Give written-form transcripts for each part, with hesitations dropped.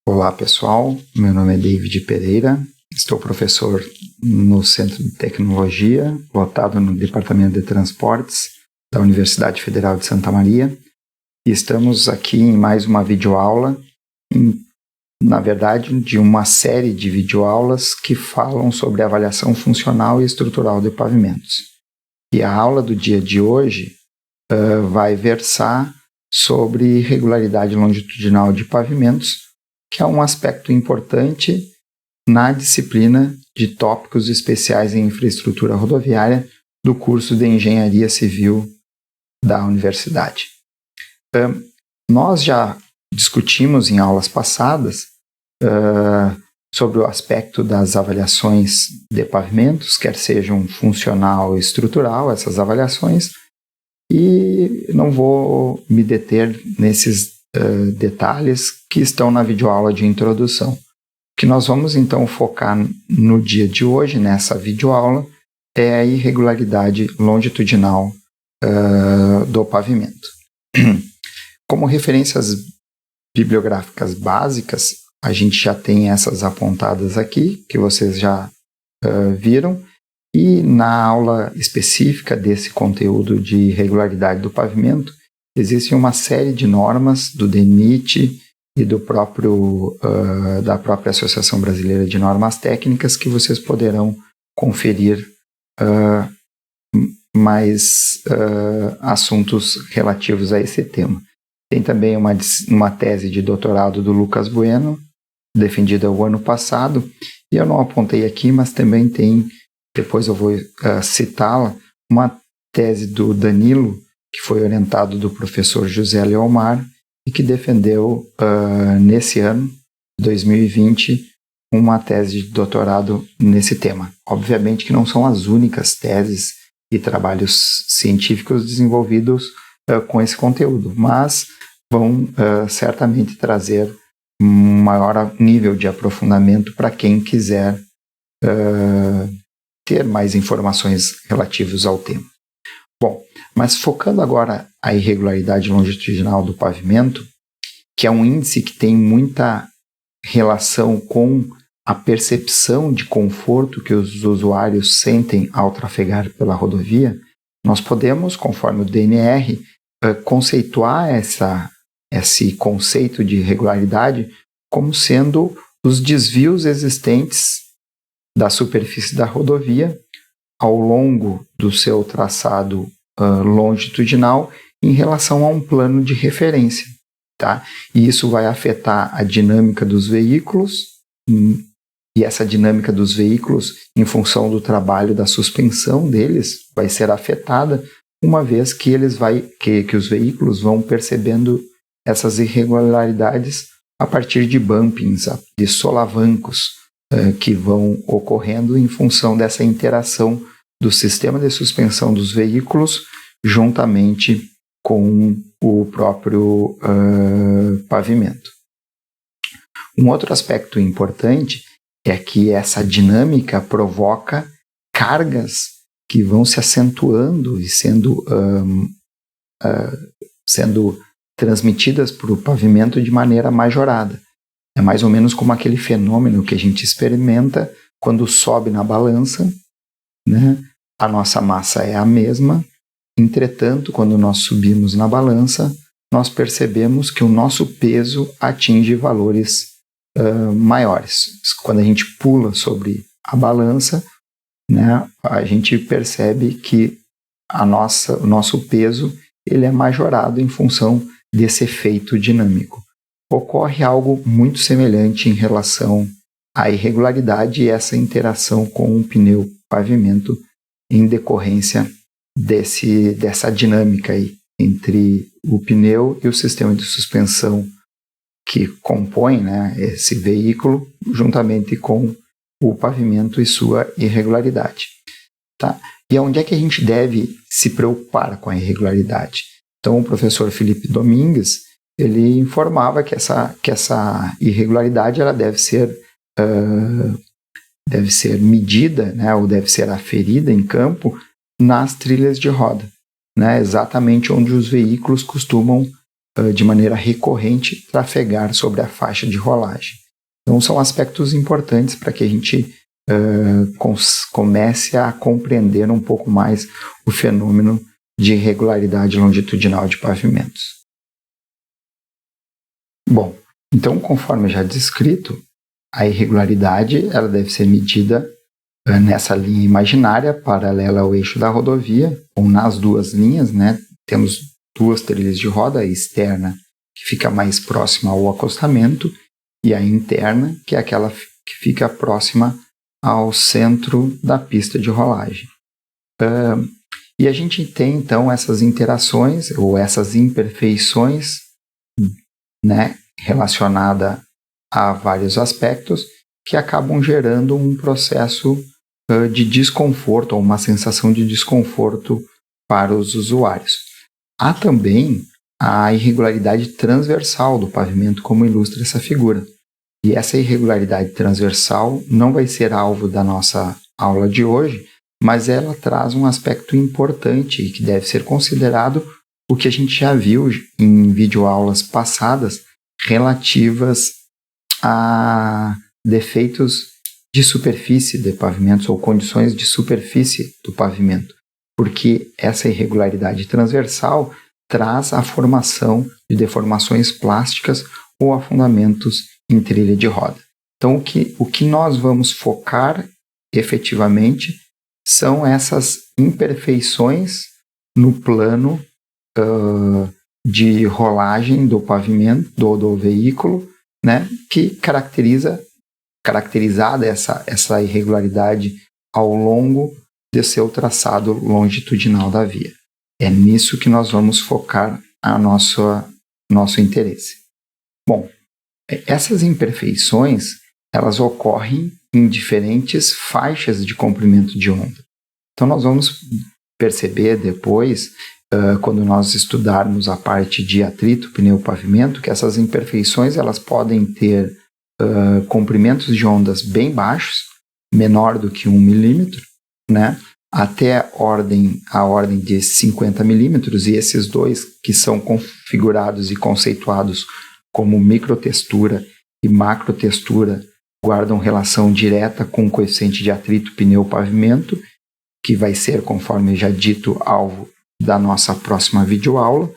Olá pessoal, meu nome é David Pereira, estou professor no Centro de Tecnologia, lotado no Departamento de Transportes da Universidade Federal de Santa Maria, e estamos aqui em mais uma videoaula, na verdade de uma série de videoaulas que falam sobre avaliação funcional e estrutural de pavimentos. E a aula do dia de hoje vai versar sobre regularidade longitudinal de pavimentos, que é um aspecto importante na disciplina de tópicos especiais em infraestrutura rodoviária do curso de Engenharia Civil da universidade. Nós já discutimos em aulas passadas sobre o aspecto das avaliações de pavimentos, quer sejam funcional ou estrutural, essas avaliações, e não vou me deter nesses detalhes que estão na videoaula de introdução. O que nós vamos então focar no dia de hoje, nessa videoaula, é a irregularidade longitudinal do pavimento. Como referências bibliográficas básicas, a gente já tem essas apontadas aqui, que vocês já viram, e na aula específica desse conteúdo de irregularidade do pavimento, existe uma série de normas do DENIT e da própria Associação Brasileira de Normas Técnicas que vocês poderão conferir mais assuntos relativos a esse tema. Tem também uma tese de doutorado do Lucas Bueno, defendida o ano passado, e eu não apontei aqui, mas também tem, depois eu vou citá-la, uma tese do Danilo, que foi orientado do professor José Leomar e que defendeu nesse ano, 2020, uma tese de doutorado nesse tema. Obviamente que não são as únicas teses e trabalhos científicos desenvolvidos com esse conteúdo, mas vão certamente trazer um maior nível de aprofundamento para quem quiser ter mais informações relativas ao tema. Bom, mas focando agora a irregularidade longitudinal do pavimento, que é um índice que tem muita relação com a percepção de conforto que os usuários sentem ao trafegar pela rodovia, nós podemos, conforme o DNR, conceituar esse conceito de irregularidade como sendo os desvios existentes da superfície da rodovia ao longo do seu traçado longitudinal em relação a um plano de referência, tá? E isso vai afetar a dinâmica dos veículos, e essa dinâmica dos veículos, em função do trabalho da suspensão deles, vai ser afetada uma vez que os veículos vão percebendo essas irregularidades a partir de bumpings, de solavancos que vão ocorrendo em função dessa interação do sistema de suspensão dos veículos juntamente com o próprio pavimento. Um outro aspecto importante é que essa dinâmica provoca cargas que vão se acentuando e sendo transmitidas para o pavimento de maneira majorada. É mais ou menos como aquele fenômeno que a gente experimenta quando sobe na balança, né? A nossa massa é a mesma, entretanto, quando nós subimos na balança, nós percebemos que o nosso peso atinge valores maiores. Quando a gente pula sobre a balança, né, a gente percebe que o nosso peso ele é majorado em função desse efeito dinâmico. Ocorre algo muito semelhante em relação à irregularidade e essa interação com o pneu pavimento em decorrência dessa dinâmica aí entre o pneu e o sistema de suspensão que compõe, né, esse veículo, juntamente com o pavimento e sua irregularidade. Tá? E onde é que a gente deve se preocupar com a irregularidade? Então, o professor Felipe Domingues, ele informava que essa irregularidade ela deve ser medida, né, ou deve ser aferida em campo nas trilhas de roda, né, exatamente onde os veículos costumam de maneira recorrente, trafegar sobre a faixa de rolagem. Então, são aspectos importantes para que a gente comece a compreender um pouco mais o fenômeno de irregularidade longitudinal de pavimentos. Bom, então, conforme já descrito, a irregularidade ela deve ser medida nessa linha imaginária paralela ao eixo da rodovia, ou nas duas linhas, né? Temos duas trilhas de roda, a externa, que fica mais próxima ao acostamento, e a interna, que é aquela que fica próxima ao centro da pista de rolagem. E a gente tem, então, essas interações, ou essas imperfeições, né, relacionadas a vários aspectos, que acabam gerando um processo de desconforto, ou uma sensação de desconforto para os usuários. Há também a irregularidade transversal do pavimento, como ilustra essa figura. E essa irregularidade transversal não vai ser alvo da nossa aula de hoje, mas ela traz um aspecto importante e que deve ser considerado o que a gente já viu em videoaulas passadas relativas a defeitos de superfície de pavimentos ou condições de superfície do pavimento, porque essa irregularidade transversal traz a formação de deformações plásticas ou afundamentos em trilha de roda. Então, o que nós vamos focar efetivamente são essas imperfeições no plano de rolagem do pavimento, do veículo, né, que caracterizada essa irregularidade ao longo de seu traçado longitudinal da via. É nisso que nós vamos focar nosso interesse. Bom, essas imperfeições, elas ocorrem em diferentes faixas de comprimento de onda. Então, nós vamos perceber depois, quando nós estudarmos a parte de atrito, pneu, pavimento, que essas imperfeições elas podem ter comprimentos de ondas bem baixos, menor do que 1 milímetro, né? Até a ordem de 50 milímetros, e esses dois que são configurados e conceituados como microtextura e macrotextura guardam relação direta com o coeficiente de atrito pneu-pavimento, que vai ser, conforme já dito, alvo da nossa próxima videoaula,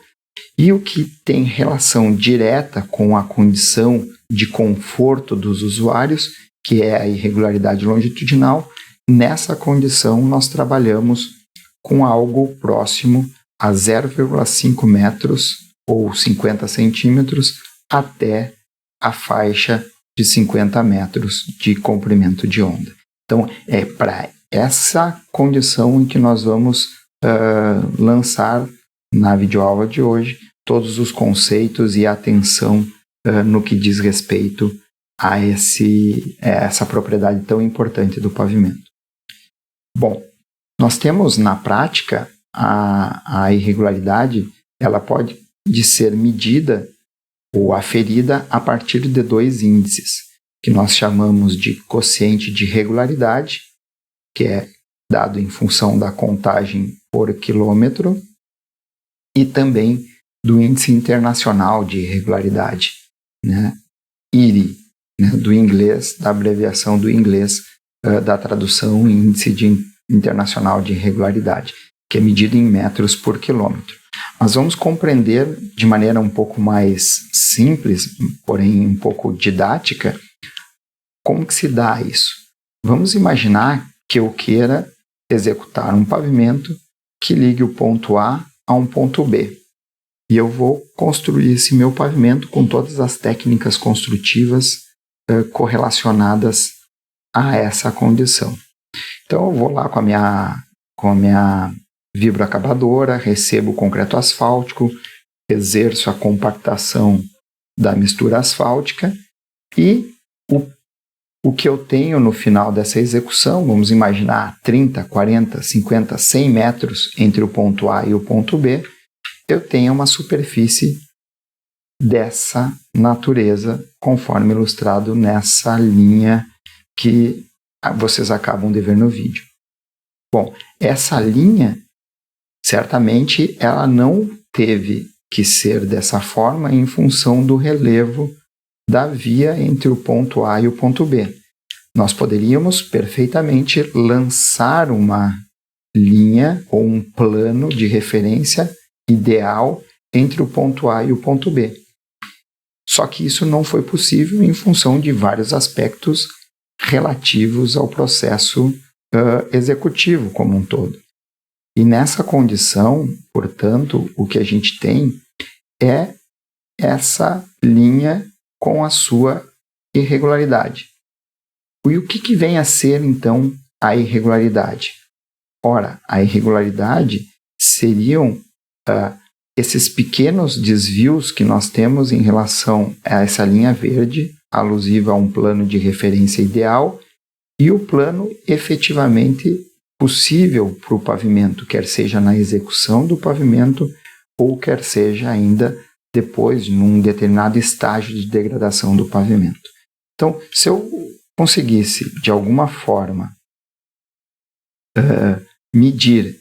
e o que tem relação direta com a condição de conforto dos usuários, que é a irregularidade longitudinal. Nessa condição, nós trabalhamos com algo próximo a 0,5 metros ou 50 centímetros até a faixa de 50 metros de comprimento de onda. Então, é para essa condição em que nós vamos lançar na videoaula de hoje todos os conceitos e atenção no que diz respeito a essa propriedade tão importante do pavimento. Bom, nós temos na prática a irregularidade, ela pode ser medida ou aferida a partir de dois índices, que nós chamamos de quociente de regularidade, que é dado em função da contagem por quilômetro, e também do índice internacional de irregularidade, né? IRI, né? Do inglês, da abreviação do inglês, da tradução índice internacional de irregularidade, que é medido em metros por quilômetro. Mas vamos compreender de maneira um pouco mais simples, porém um pouco didática, como que se dá isso. Vamos imaginar que eu queira executar um pavimento que ligue o ponto A a um ponto B. E eu vou construir esse meu pavimento com todas as técnicas construtivas correlacionadas a essa condição. Então eu vou lá com a minha vibroacabadora, recebo o concreto asfáltico, exerço a compactação da mistura asfáltica e o que eu tenho no final dessa execução, vamos imaginar 30, 40, 50, 100 metros entre o ponto A e o ponto B, eu tenho uma superfície dessa natureza, conforme ilustrado nessa linha que vocês acabam de ver no vídeo. Bom, essa linha, certamente, ela não teve que ser dessa forma em função do relevo da via entre o ponto A e o ponto B. Nós poderíamos perfeitamente lançar uma linha ou um plano de referência ideal entre o ponto A e o ponto B. Só que isso não foi possível em função de vários aspectos relativos ao processo executivo como um todo. E nessa condição, portanto, o que a gente tem é essa linha com a sua irregularidade. E o que vem a ser, então, a irregularidade? Ora, a irregularidade seriam esses pequenos desvios que nós temos em relação a essa linha verde, alusiva a um plano de referência ideal, e o plano efetivamente possível para o pavimento, quer seja na execução do pavimento ou quer seja ainda depois, num determinado estágio de degradação do pavimento. Então, se eu conseguisse, de alguma forma, medir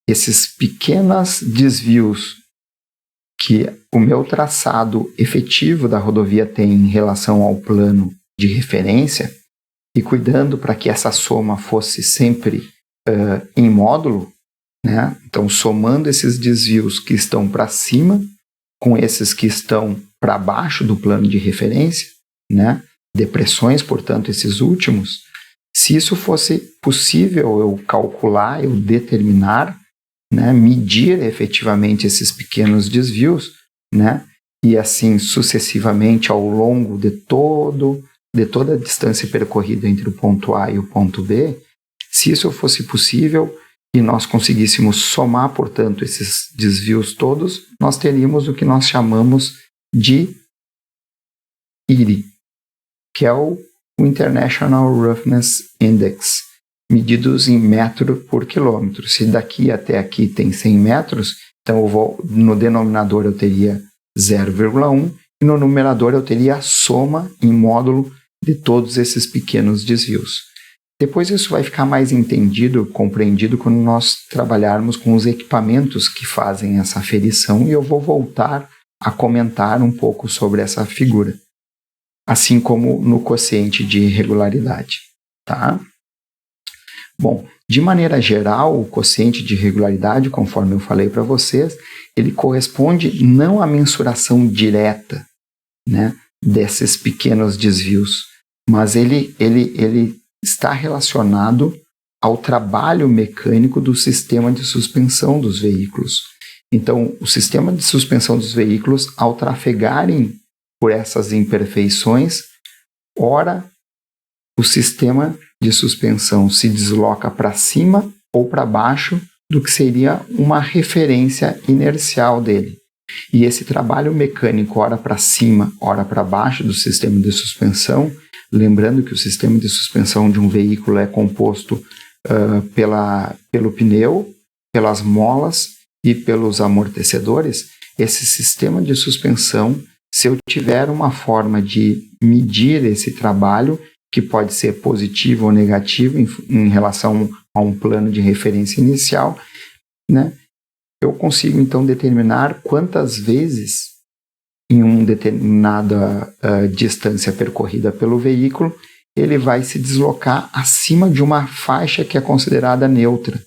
esses pequenos desvios que o meu traçado efetivo da rodovia tem em relação ao plano de referência e cuidando para que essa soma fosse sempre em módulo, né? Então somando esses desvios que estão para cima com esses que estão para baixo do plano de referência, né? Depressões, portanto, esses últimos, se isso fosse possível eu calcular, eu determinar, né, medir efetivamente esses pequenos desvios, né, e assim sucessivamente ao longo de toda a distância percorrida entre o ponto A e o ponto B, se isso fosse possível e nós conseguíssemos somar, portanto, esses desvios todos, nós teríamos o que nós chamamos de IRI, que é o International Roughness Index, medidos em metro por quilômetro. Se daqui até aqui tem 100 metros, então no denominador eu teria 0,1 e no numerador eu teria a soma em módulo de todos esses pequenos desvios. Depois isso vai ficar mais entendido, compreendido quando nós trabalharmos com os equipamentos que fazem essa aferição e eu vou voltar a comentar um pouco sobre essa figura, assim como no quociente de irregularidade, tá? Bom, de maneira geral, o quociente de irregularidade, conforme eu falei para vocês, ele corresponde não à mensuração direta, né, desses pequenos desvios, mas ele está relacionado ao trabalho mecânico do sistema de suspensão dos veículos. Então, o sistema de suspensão dos veículos, ao trafegarem por essas imperfeições, ora o sistema de suspensão se desloca para cima ou para baixo do que seria uma referência inercial dele. E esse trabalho mecânico, ora para cima, ora para baixo do sistema de suspensão, lembrando que o sistema de suspensão de um veículo é composto pelo pneu, pelas molas e pelos amortecedores, esse sistema de suspensão, se eu tiver uma forma de medir esse trabalho, que pode ser positivo ou negativo em relação a um plano de referência inicial, né? Eu consigo então determinar quantas vezes em uma determinada distância percorrida pelo veículo ele vai se deslocar acima de uma faixa que é considerada neutra.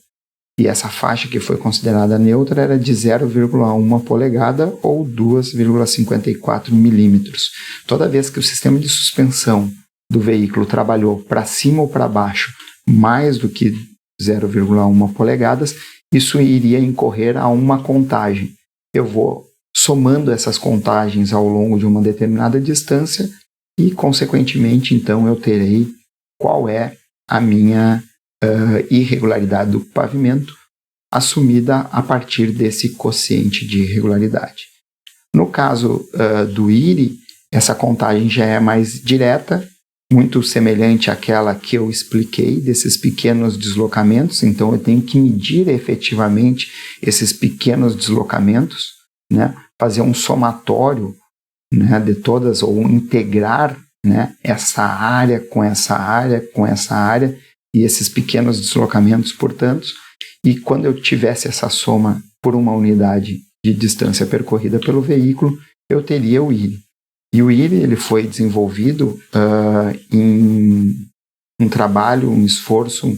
E essa faixa que foi considerada neutra era de 0,1 polegada ou 2,54 milímetros. Toda vez que o sistema de suspensão do veículo trabalhou para cima ou para baixo mais do que 0,1 polegadas, isso iria incorrer a uma contagem. Eu vou somando essas contagens ao longo de uma determinada distância e, consequentemente, então eu terei qual é a minha irregularidade do pavimento assumida a partir desse quociente de irregularidade. No caso do IRI, essa contagem já é mais direta, muito semelhante àquela que eu expliquei, desses pequenos deslocamentos. Então, eu tenho que medir efetivamente esses pequenos deslocamentos, né? Fazer um somatório, né, de todas, ou integrar, né, essa área com essa área, com essa área, e esses pequenos deslocamentos, portanto. E quando eu tivesse essa soma por uma unidade de distância percorrida pelo veículo, eu teria o IRI. E o IRI ele foi desenvolvido em um trabalho, um esforço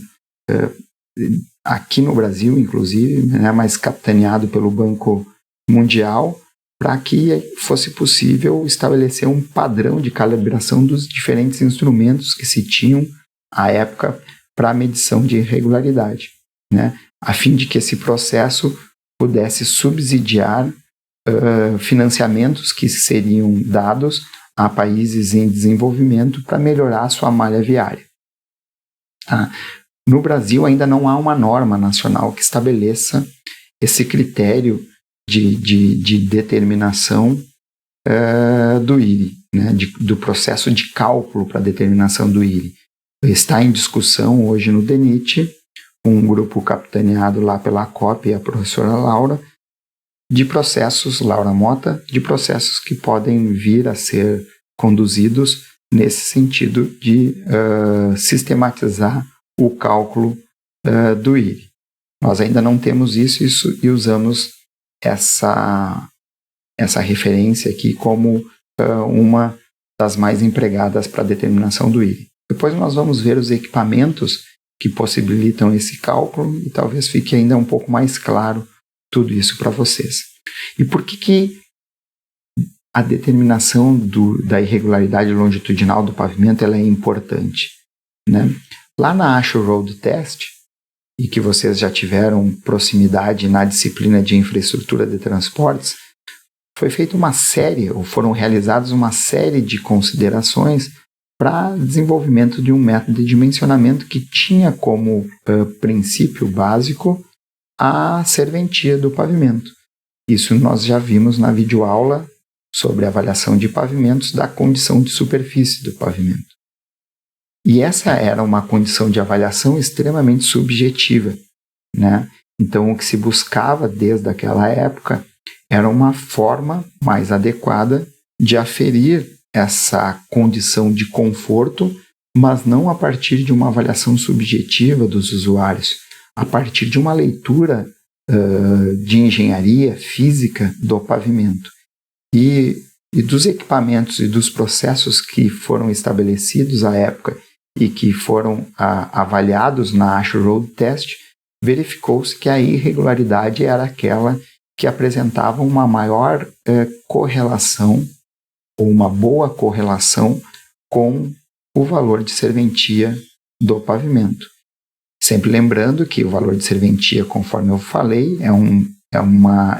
aqui no Brasil, inclusive, né, mas capitaneado pelo Banco Mundial, para que fosse possível estabelecer um padrão de calibração dos diferentes instrumentos que se tinham à época para a medição de irregularidade, né, a fim de que esse processo pudesse subsidiar financiamentos que seriam dados a países em desenvolvimento para melhorar a sua malha viária. No Brasil ainda não há uma norma nacional que estabeleça esse critério de determinação do IRI, né, do processo de cálculo para determinação do IRI. Está em discussão hoje no DENIT, um grupo capitaneado lá pela COP e a professora Laura Mota, de processos que podem vir a ser conduzidos nesse sentido de sistematizar o cálculo do IRI. Nós ainda não temos isso e usamos essa referência aqui como uma das mais empregadas para a determinação do IRI. Depois nós vamos ver os equipamentos que possibilitam esse cálculo e talvez fique ainda um pouco mais claro tudo isso para vocês. E por que a determinação da irregularidade longitudinal do pavimento ela é importante, né? Lá na ASHO Road Test, e que vocês já tiveram proximidade na disciplina de infraestrutura de transportes, foi feita uma série, ou foram realizadas uma série de considerações para desenvolvimento de um método de dimensionamento que tinha como princípio básico a serventia do pavimento. Isso nós já vimos na videoaula sobre avaliação de pavimentos da condição de superfície do pavimento. E essa era uma condição de avaliação extremamente subjetiva, né? Então, o que se buscava desde aquela época era uma forma mais adequada de aferir essa condição de conforto, mas não a partir de uma avaliação subjetiva dos usuários, a partir de uma leitura de engenharia física do pavimento. E dos equipamentos e dos processos que foram estabelecidos à época e que foram avaliados na ASHO Road Test, verificou-se que a irregularidade era aquela que apresentava uma maior correlação ou uma boa correlação com o valor de serventia do pavimento. Sempre lembrando que o valor de serventia, conforme eu falei, é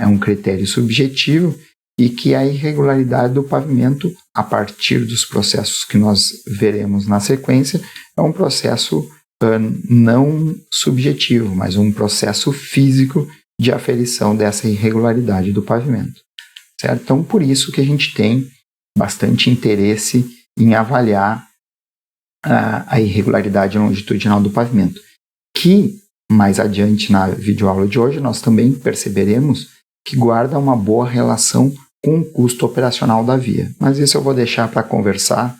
um critério subjetivo e que a irregularidade do pavimento, a partir dos processos que nós veremos na sequência, é um processo não subjetivo, mas um processo físico de aferição dessa irregularidade do pavimento. Certo? Então, por isso que a gente tem bastante interesse em avaliar a irregularidade longitudinal do pavimento, que mais adiante na videoaula de hoje nós também perceberemos que guarda uma boa relação com o custo operacional da via. Mas isso eu vou deixar para conversar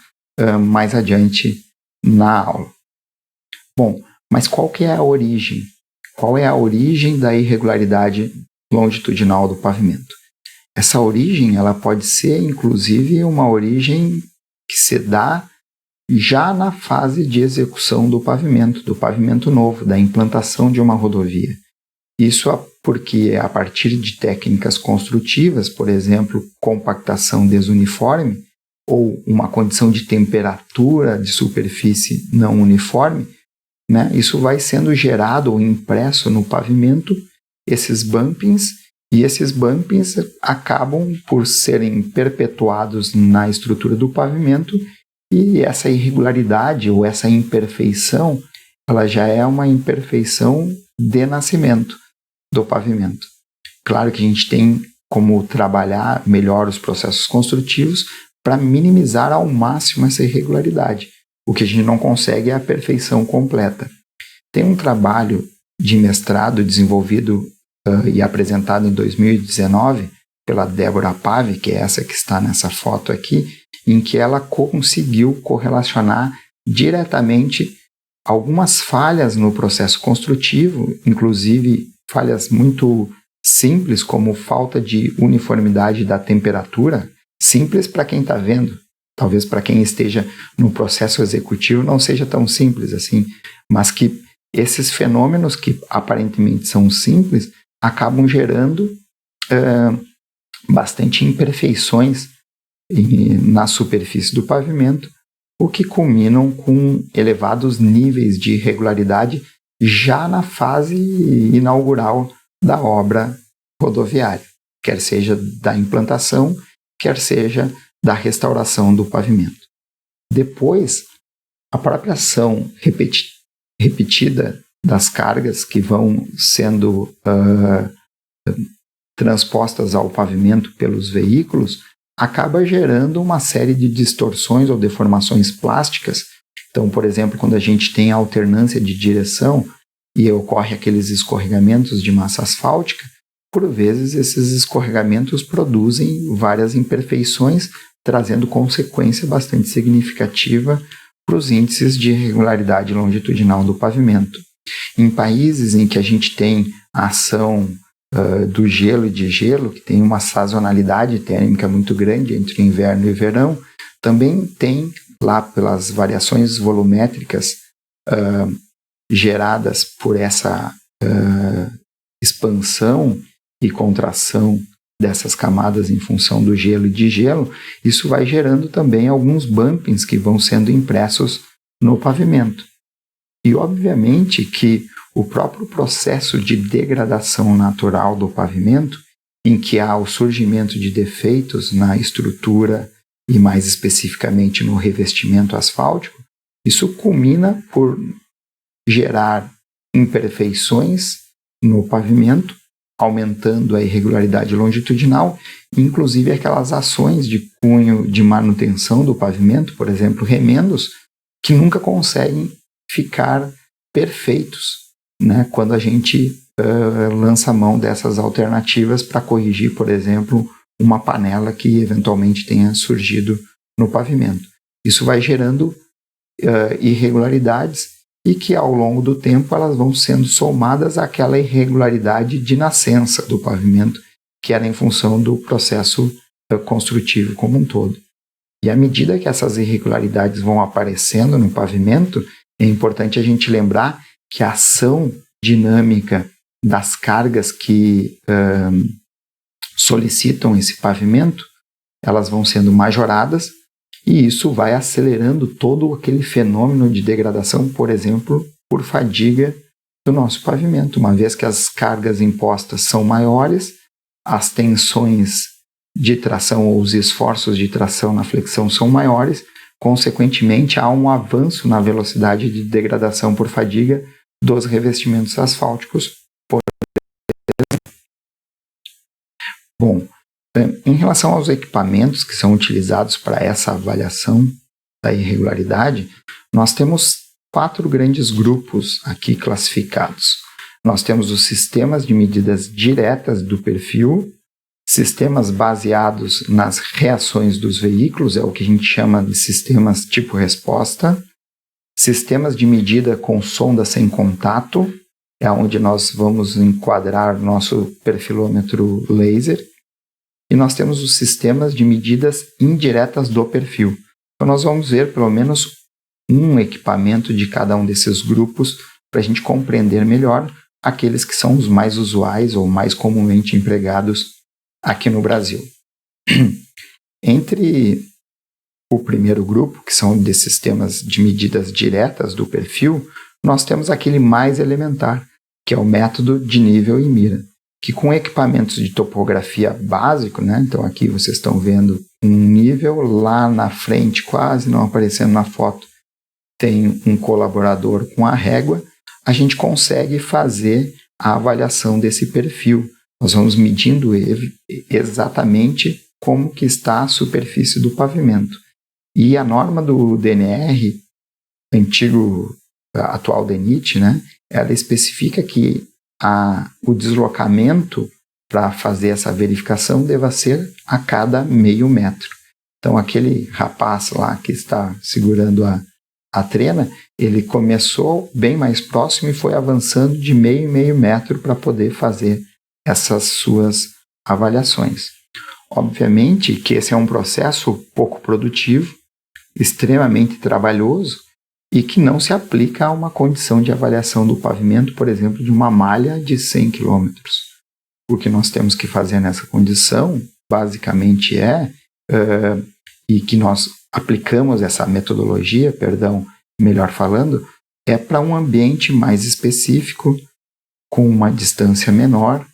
mais adiante na aula. Bom, mas qual que é a origem? Qual é a origem da irregularidade longitudinal do pavimento? Essa origem ela pode ser, inclusive, uma origem que se dá já na fase de execução do pavimento novo, da implantação de uma rodovia. Isso porque a partir de técnicas construtivas, por exemplo, compactação desuniforme, ou uma condição de temperatura de superfície não uniforme, né, isso vai sendo gerado ou impresso no pavimento, esses bumpings, e esses bumpings acabam por serem perpetuados na estrutura do pavimento, e essa irregularidade ou essa imperfeição, ela já é uma imperfeição de nascimento do pavimento. Claro que a gente tem como trabalhar melhor os processos construtivos para minimizar ao máximo essa irregularidade. O que a gente não consegue é a perfeição completa. Tem um trabalho de mestrado desenvolvido e apresentado em 2019 pela Débora Pave, que é essa que está nessa foto aqui, em que ela conseguiu correlacionar diretamente algumas falhas no processo construtivo, inclusive falhas muito simples como falta de uniformidade da temperatura, simples para quem está vendo. Talvez para quem esteja no processo executivo não seja tão simples assim, mas que esses fenômenos que aparentemente são simples acabam gerando bastante imperfeições na superfície do pavimento, o que culminam com elevados níveis de irregularidade já na fase inaugural da obra rodoviária, quer seja da implantação, quer seja da restauração do pavimento. Depois, a própria ação repetida das cargas que vão sendo transpostas ao pavimento pelos veículos acaba gerando uma série de distorções ou deformações plásticas. Então, por exemplo, quando a gente tem a alternância de direção e ocorre aqueles escorregamentos de massa asfáltica, por vezes esses escorregamentos produzem várias imperfeições, trazendo consequência bastante significativa para os índices de irregularidade longitudinal do pavimento. Em países em que a gente tem a ação do gelo e de gelo, que tem uma sazonalidade térmica muito grande entre inverno e verão, também tem lá pelas variações volumétricas geradas por essa expansão e contração dessas camadas em função do gelo e de gelo, isso vai gerando também alguns bumpings que vão sendo impressos no pavimento. E obviamente que o próprio processo de degradação natural do pavimento, em que há o surgimento de defeitos na estrutura e mais especificamente no revestimento asfáltico, isso culmina por gerar imperfeições no pavimento, aumentando a irregularidade longitudinal, inclusive aquelas ações de cunho de manutenção do pavimento, por exemplo, remendos, que nunca conseguem ficar perfeitos, né, quando a gente lança a mão dessas alternativas para corrigir, por exemplo, uma panela que eventualmente tenha surgido no pavimento. Isso vai gerando irregularidades e que ao longo do tempo elas vão sendo somadas àquela irregularidade de nascença do pavimento, que era em função do processo construtivo como um todo. E à medida que essas irregularidades vão aparecendo no pavimento, é importante a gente lembrar que a ação dinâmica das cargas que solicitam esse pavimento, elas vão sendo majoradas, e isso vai acelerando todo aquele fenômeno de degradação, por exemplo, por fadiga do nosso pavimento. Uma vez que as cargas impostas são maiores, as tensões de tração ou os esforços de tração na flexão são maiores, consequentemente há um avanço na velocidade de degradação por fadiga dos revestimentos asfálticos. Bom, em relação aos equipamentos que são utilizados para essa avaliação da irregularidade, nós temos 4 grandes grupos aqui classificados. Nós temos os sistemas de medidas diretas do perfil, sistemas baseados nas reações dos veículos, é o que a gente chama de sistemas tipo resposta, sistemas de medida com sonda sem contato, é onde nós vamos enquadrar nosso perfilômetro laser, e nós temos os sistemas de medidas indiretas do perfil. Então nós vamos ver pelo menos um equipamento de cada um desses grupos para a gente compreender melhor aqueles que são os mais usuais ou mais comumente empregados aqui no Brasil. Entre o primeiro grupo, que são de sistemas de medidas diretas do perfil, nós temos aquele mais elementar, que é o método de nível e mira, que com equipamentos de topografia básico, né? Então aqui vocês estão vendo um nível, lá na frente, quase não aparecendo na foto, tem um colaborador com a régua, a gente consegue fazer a avaliação desse perfil. Nós vamos medindo exatamente como que está a superfície do pavimento. E a norma do DNR, atual DENIT, né, ela especifica que o deslocamento para fazer essa verificação deva ser a cada meio metro. Então, aquele rapaz lá que está segurando a trena, ele começou bem mais próximo e foi avançando de meio em meio metro para poder fazer essas suas avaliações. Obviamente que esse é um processo pouco produtivo, extremamente trabalhoso e que não se aplica a uma condição de avaliação do pavimento, por exemplo, de uma malha de 100 km. O que nós temos que fazer nessa condição, basicamente e que nós aplicamos essa metodologia, melhor falando, é para um ambiente mais específico, com uma distância menor,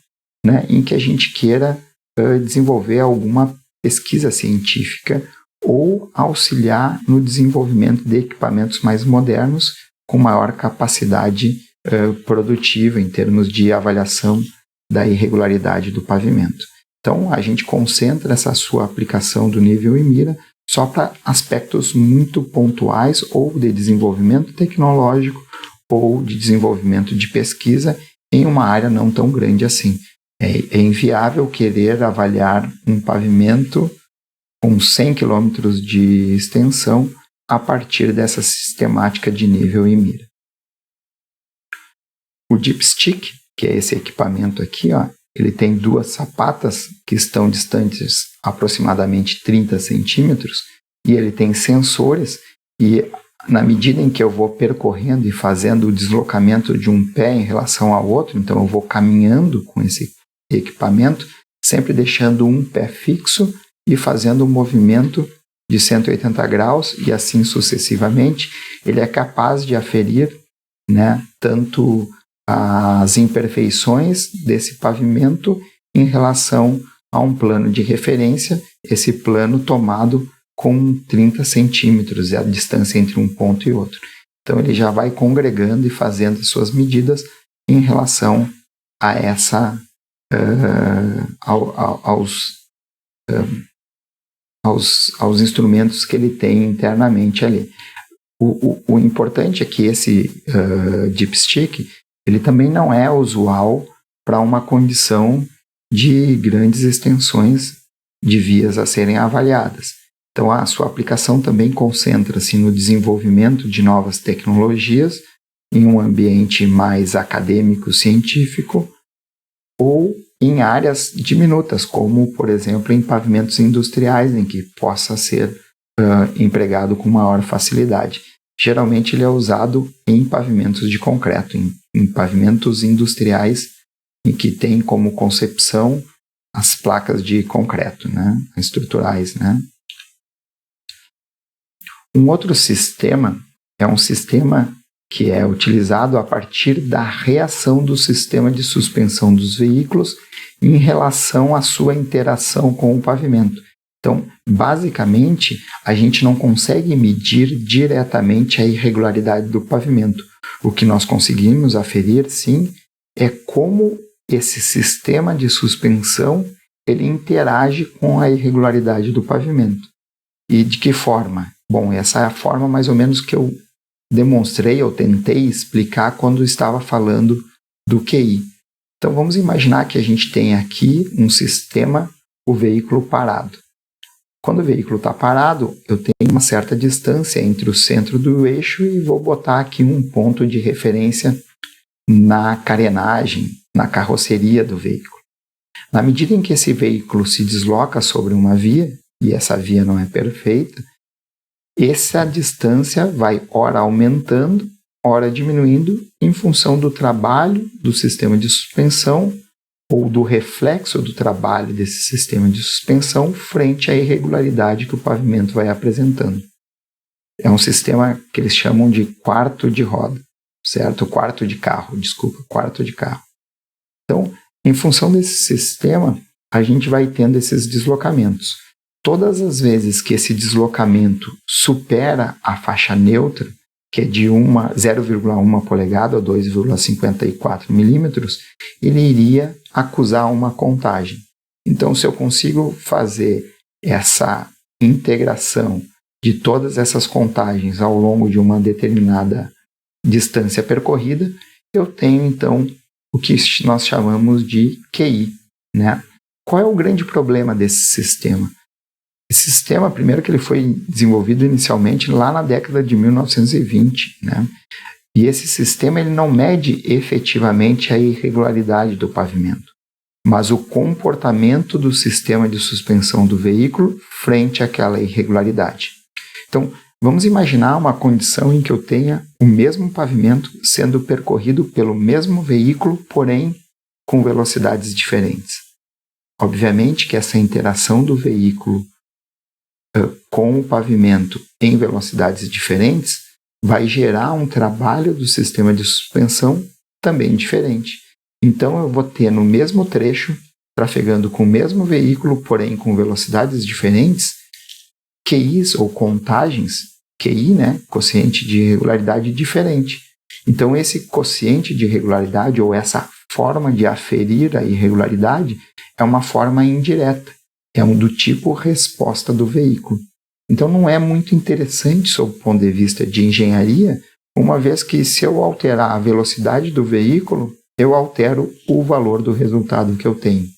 né, em que a gente queira desenvolver alguma pesquisa científica ou auxiliar no desenvolvimento de equipamentos mais modernos com maior capacidade produtiva em termos de avaliação da irregularidade do pavimento. Então, a gente concentra essa sua aplicação do nível IMIRA só para aspectos muito pontuais ou de desenvolvimento tecnológico ou de desenvolvimento de pesquisa em uma área não tão grande assim. É inviável querer avaliar um pavimento com 100 km de extensão a partir dessa sistemática de nível IMIRA. O dipstick, que é esse equipamento aqui, ele tem duas sapatas que estão distantes aproximadamente 30 centímetros e ele tem sensores e na medida em que eu vou percorrendo e fazendo o deslocamento de um pé em relação ao outro, então eu vou caminhando com esse equipamento, sempre deixando um pé fixo e fazendo um movimento de 180 graus e assim sucessivamente, ele é capaz de aferir, né, tanto as imperfeições desse pavimento em relação a um plano de referência, esse plano tomado com 30 centímetros, é a distância entre um ponto e outro. Então ele já vai congregando e fazendo suas medidas em relação a essa aos instrumentos que ele tem internamente ali. O importante é que esse dipstick ele também não é usual para uma condição de grandes extensões de vias a serem avaliadas. Então, a sua aplicação também concentra-se no desenvolvimento de novas tecnologias em um ambiente mais acadêmico, científico, ou em áreas diminutas, como, por exemplo, em pavimentos industriais, em que possa ser empregado com maior facilidade. Geralmente, ele é usado em pavimentos de concreto, em pavimentos industriais, em que tem como concepção as placas de concreto, né, estruturais, né. Um outro sistema é um sistema que é utilizado a partir da reação do sistema de suspensão dos veículos em relação à sua interação com o pavimento. Então, basicamente, a gente não consegue medir diretamente a irregularidade do pavimento. O que nós conseguimos aferir, sim, é como esse sistema de suspensão ele interage com a irregularidade do pavimento. E de que forma? Bom, essa é a forma mais ou menos que eu demonstrei, eu tentei explicar quando estava falando do QI. Então vamos imaginar que a gente tem aqui um sistema, o veículo parado. Quando o veículo está parado, eu tenho uma certa distância entre o centro do eixo e vou botar aqui um ponto de referência na carenagem, na carroceria do veículo. Na medida em que esse veículo se desloca sobre uma via, e essa via não é perfeita, essa distância vai ora aumentando, ora diminuindo em função do trabalho do sistema de suspensão ou do reflexo do trabalho desse sistema de suspensão frente à irregularidade que o pavimento vai apresentando. É um sistema que eles chamam de quarto de roda, certo? Quarto de carro. Então, em função desse sistema, a gente vai tendo esses deslocamentos. Todas as vezes que esse deslocamento supera a faixa neutra, que é de 0,1 polegada ou 2,54 milímetros, ele iria acusar uma contagem. Então, se eu consigo fazer essa integração de todas essas contagens ao longo de uma determinada distância percorrida, eu tenho, então, o que nós chamamos de QI, né? Qual é o grande problema desse sistema? Esse sistema, primeiro que ele foi desenvolvido inicialmente lá na década de 1920, né? E esse sistema ele não mede efetivamente a irregularidade do pavimento. mas o comportamento do sistema de suspensão do veículo frente àquela irregularidade. Então, vamos imaginar uma condição em que eu tenha o mesmo pavimento sendo percorrido pelo mesmo veículo, porém com velocidades diferentes. Obviamente que essa interação do veículo com o pavimento em velocidades diferentes vai gerar um trabalho do sistema de suspensão também diferente. Então eu vou ter no mesmo trecho, trafegando com o mesmo veículo, porém com velocidades diferentes, QIs ou contagens, QI, né, quociente de irregularidade diferente. Então esse quociente de irregularidade ou essa forma de aferir a irregularidade é uma forma indireta, é do tipo resposta do veículo. Então não é muito interessante sob o ponto de vista de engenharia, uma vez que se eu alterar a velocidade do veículo, eu altero o valor do resultado que eu tenho.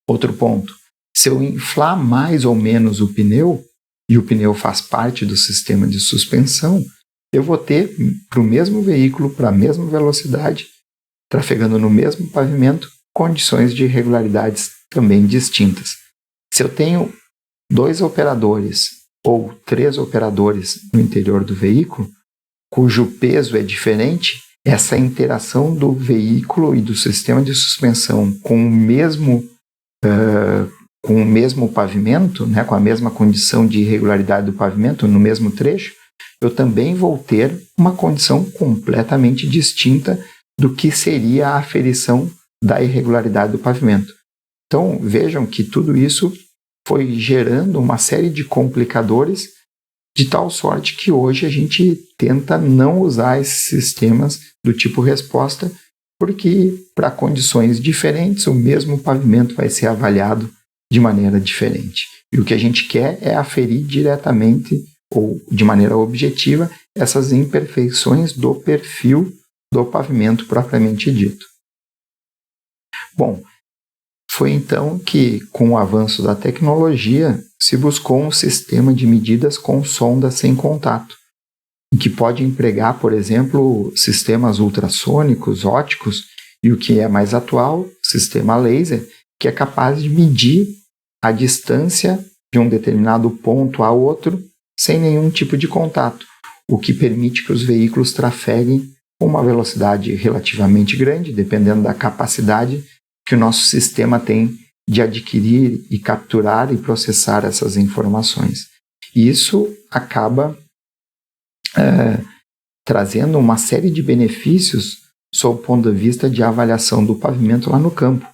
Outro ponto, se eu inflar mais ou menos o pneu, e o pneu faz parte do sistema de suspensão, eu vou ter para o mesmo veículo, para a mesma velocidade, trafegando no mesmo pavimento, condições de irregularidades também distintas. Se eu tenho 2 operadores ou 3 operadores no interior do veículo, cujo peso é diferente, essa interação do veículo e do sistema de suspensão com o mesmo pavimento, né, com a mesma condição de irregularidade do pavimento no mesmo trecho, eu também vou ter uma condição completamente distinta do que seria a aferição da irregularidade do pavimento. Então vejam que tudo isso foi gerando uma série de complicadores de tal sorte que hoje a gente tenta não usar esses sistemas do tipo resposta, porque para condições diferentes o mesmo pavimento vai ser avaliado de maneira diferente. E o que a gente quer é aferir diretamente ou de maneira objetiva essas imperfeições do perfil do pavimento propriamente dito. Bom, foi então que, com o avanço da tecnologia, se buscou um sistema de medidas com sonda sem contato, em que pode empregar, por exemplo, sistemas ultrassônicos, óticos, e o que é mais atual, sistema laser, que é capaz de medir a distância de um determinado ponto a outro sem nenhum tipo de contato, o que permite que os veículos trafeguem com uma velocidade relativamente grande, dependendo da capacidade que o nosso sistema tem de adquirir e capturar e processar essas informações. E isso acaba trazendo uma série de benefícios sob o ponto de vista de avaliação do pavimento lá no campo,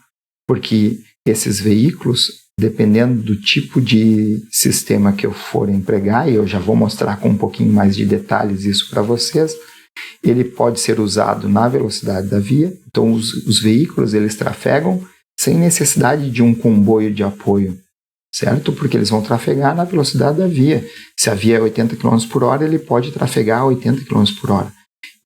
porque esses veículos, dependendo do tipo de sistema que eu for empregar, e eu já vou mostrar com um pouquinho mais de detalhes isso para vocês, ele pode ser usado na velocidade da via. Então os veículos eles trafegam sem necessidade de um comboio de apoio, certo? Porque eles vão trafegar na velocidade da via. Se a via é 80 km por hora, ele pode trafegar a 80 km por hora,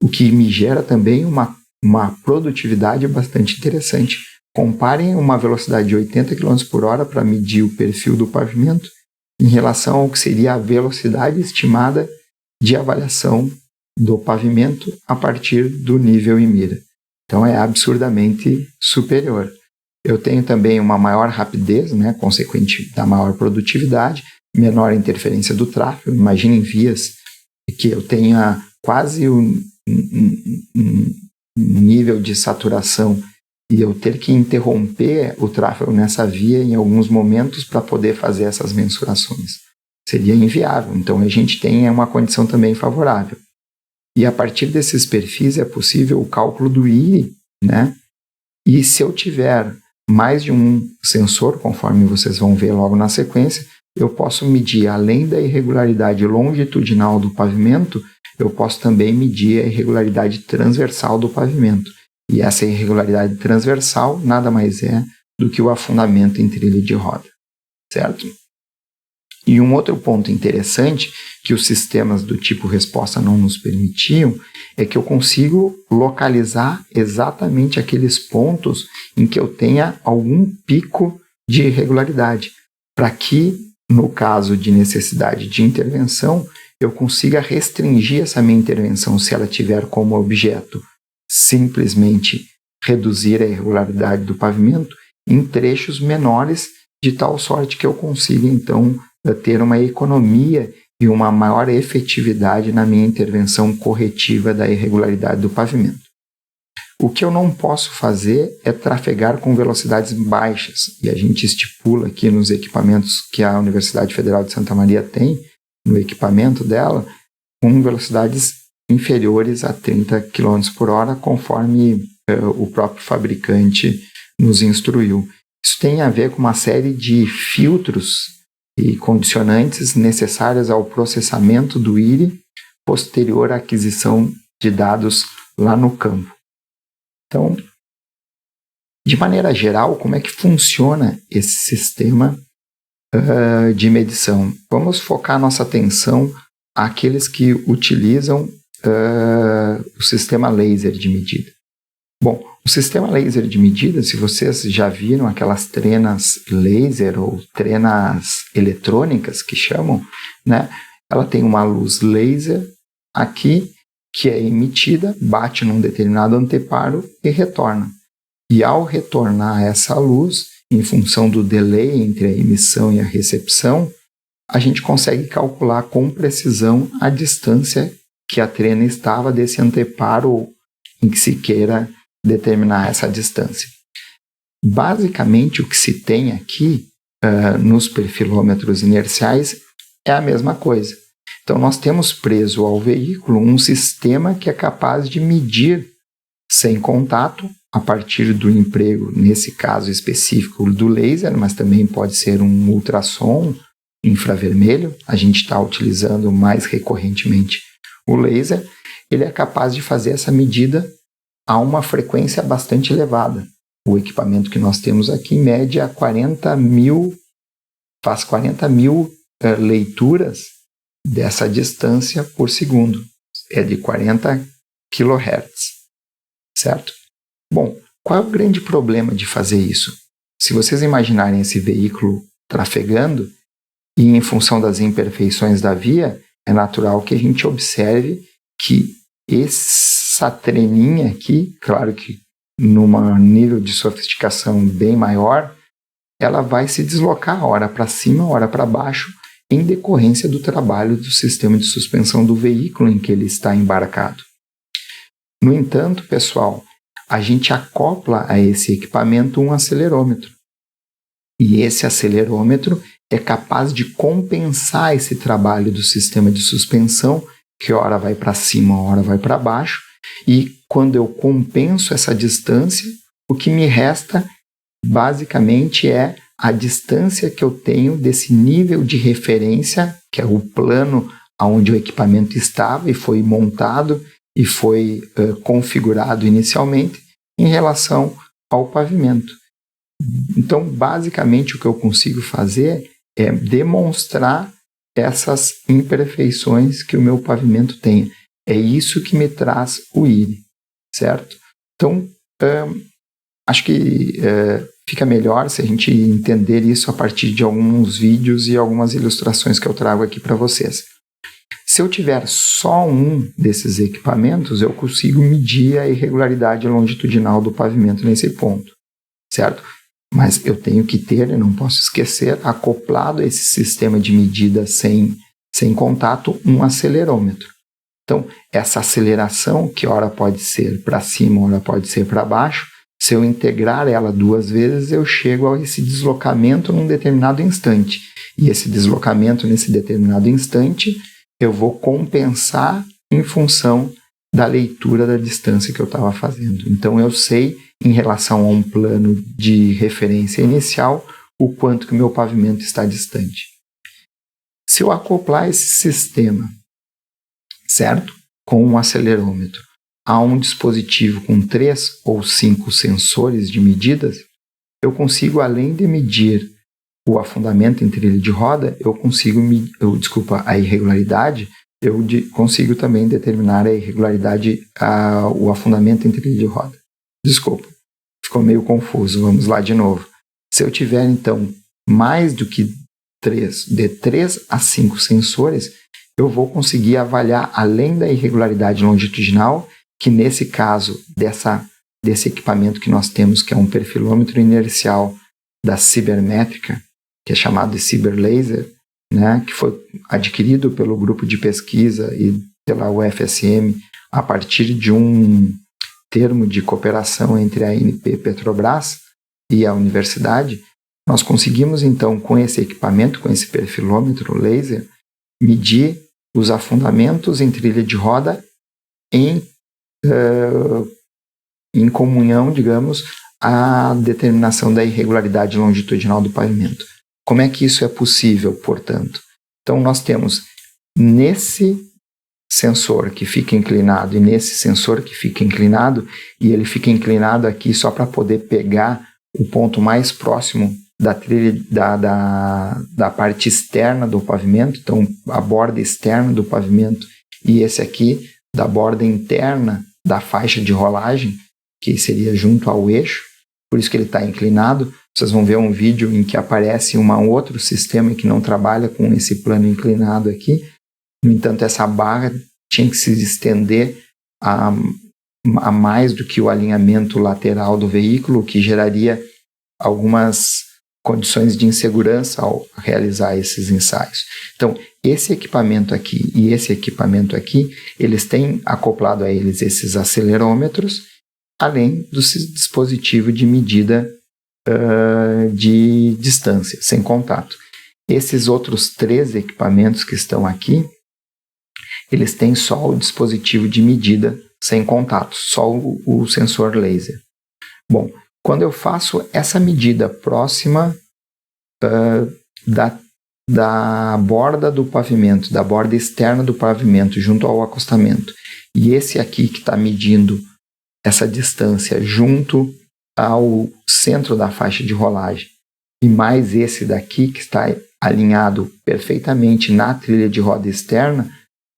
o que me gera também uma produtividade bastante interessante. Comparem uma velocidade de 80 km por hora para medir o perfil do pavimento em relação ao que seria a velocidade estimada de avaliação do pavimento a partir do nível em mira. Então é absurdamente superior. Eu tenho também uma maior rapidez, né, consequente da maior produtividade, menor interferência do tráfego. Imaginem vias que eu tenha quase um nível de saturação e eu ter que interromper o tráfego nessa via em alguns momentos para poder fazer essas mensurações. Seria inviável. Então a gente tem uma condição também favorável. E a partir desses perfis é possível o cálculo do I, né? E se eu tiver mais de um sensor, conforme vocês vão ver logo na sequência, eu posso medir, além da irregularidade longitudinal do pavimento, eu posso também medir a irregularidade transversal do pavimento. E essa irregularidade transversal nada mais é do que o afundamento em trilha de roda, certo? E um outro ponto interessante que os sistemas do tipo resposta não nos permitiam é que eu consigo localizar exatamente aqueles pontos em que eu tenha algum pico de irregularidade, para que, no caso de necessidade de intervenção, eu consiga restringir essa minha intervenção se ela tiver como objeto simplesmente reduzir a irregularidade do pavimento em trechos menores, de tal sorte que eu consiga, então, ter uma economia e uma maior efetividade na minha intervenção corretiva da irregularidade do pavimento. O que eu não posso fazer é trafegar com velocidades baixas, e a gente estipula aqui nos equipamentos que a Universidade Federal de Santa Maria tem, no equipamento dela, com velocidades inferiores a 30 km por hora, conforme o próprio fabricante nos instruiu. Isso tem a ver com uma série de filtros e condicionantes necessários ao processamento do IRI posterior à aquisição de dados lá no campo. Então, de maneira geral, como é que funciona esse sistema de medição? Vamos focar nossa atenção àqueles que utilizam o sistema laser de medida. Bom, o sistema laser de medida, se vocês já viram aquelas trenas laser ou trenas eletrônicas que chamam, né? Ela tem uma luz laser aqui que é emitida, bate num determinado anteparo e retorna. E ao retornar essa luz, em função do delay entre a emissão e a recepção, a gente consegue calcular com precisão a distância que a trena estava desse anteparo em que se queira determinar essa distância. Basicamente, o que se tem aqui nos perfilômetros inerciais é a mesma coisa. Então, nós temos preso ao veículo um sistema que é capaz de medir sem contato, a partir do emprego, nesse caso específico, do laser, mas também pode ser um ultrassom infravermelho. A gente está utilizando mais recorrentemente o laser. Ele é capaz de fazer essa medida a uma frequência bastante elevada. O equipamento que nós temos aqui, em média, faz 40 mil leituras dessa distância por segundo. É de 40 kHz, certo? Bom, qual é o grande problema de fazer isso? Se vocês imaginarem esse veículo trafegando e em função das imperfeições da via, é natural que a gente observe que essa treninha aqui, claro que num nível de sofisticação bem maior, ela vai se deslocar hora para cima, hora para baixo, em decorrência do trabalho do sistema de suspensão do veículo em que ele está embarcado. No entanto, pessoal, a gente acopla a esse equipamento um acelerômetro. E esse acelerômetro é capaz de compensar esse trabalho do sistema de suspensão, que hora vai para cima, hora vai para baixo, e quando eu compenso essa distância, o que me resta basicamente é a distância que eu tenho desse nível de referência, que é o plano onde o equipamento estava e foi montado e foi configurado inicialmente, em relação ao pavimento. Então, basicamente, o que eu consigo fazer é demonstrar essas imperfeições que o meu pavimento tem. É isso que me traz o IRI, certo? Então, acho que fica melhor se a gente entender isso a partir de alguns vídeos e algumas ilustrações que eu trago aqui para vocês. Se eu tiver só um desses equipamentos, eu consigo medir a irregularidade longitudinal do pavimento nesse ponto, certo? Mas eu tenho que ter, eu não posso esquecer, acoplado a esse sistema de medida sem contato, um acelerômetro. Então, essa aceleração, que ora pode ser para cima, ora pode ser para baixo, se eu integrar ela duas vezes, eu chego a esse deslocamento num determinado instante. E esse deslocamento nesse determinado instante, eu vou compensar em função da leitura da distância que eu estava fazendo. Então, eu sei, em relação a um plano de referência inicial, o quanto que o meu pavimento está distante. Se eu acoplar esse sistema, certo? Com um acelerômetro, a um dispositivo com 3 ou 5 sensores de medidas, eu consigo, além de medir o afundamento em trilha de roda, eu consigo a irregularidade, eu consigo também determinar a irregularidade, o afundamento em trilha de roda. Desculpa, ficou meio confuso, vamos lá de novo. Se eu tiver, então, mais do que 3 a 5 sensores, eu vou conseguir avaliar, além da irregularidade longitudinal, que nesse caso dessa desse equipamento que nós temos, que é um perfilômetro inercial da Cibermétrica, que é chamado de Ciberlaser, né, que foi adquirido pelo grupo de pesquisa e pela UFSM a partir de um termo de cooperação entre a ANP Petrobras e a universidade. Nós conseguimos, então, com esse equipamento, com esse perfilômetro laser, medir os afundamentos em trilha de roda em comunhão, digamos, à determinação da irregularidade longitudinal do pavimento. Como é que isso é possível, portanto? Então, nós temos nesse sensor que fica inclinado e nesse sensor que fica inclinado, e ele fica inclinado aqui só para poder pegar o ponto mais próximo da trilha da parte externa do pavimento, então a borda externa do pavimento, e esse aqui da borda interna da faixa de rolagem, que seria junto ao eixo, por isso que ele está inclinado. Vocês vão ver um vídeo em que aparece um outro sistema que não trabalha com esse plano inclinado aqui. No entanto, essa barra tinha que se estender a mais do que o alinhamento lateral do veículo, o que geraria algumas condições de insegurança ao realizar esses ensaios. Então, esse equipamento aqui e esse equipamento aqui, eles têm acoplado a eles esses acelerômetros, além do dispositivo de medida de distância, sem contato. Esses outros 3 equipamentos que estão aqui, eles têm só o dispositivo de medida sem contato, só o sensor laser. Bom, quando eu faço essa medida próxima da borda do pavimento, da borda externa do pavimento, junto ao acostamento, e esse aqui que está medindo essa distância junto ao centro da faixa de rolagem, e mais esse daqui que está alinhado perfeitamente na trilha de roda externa,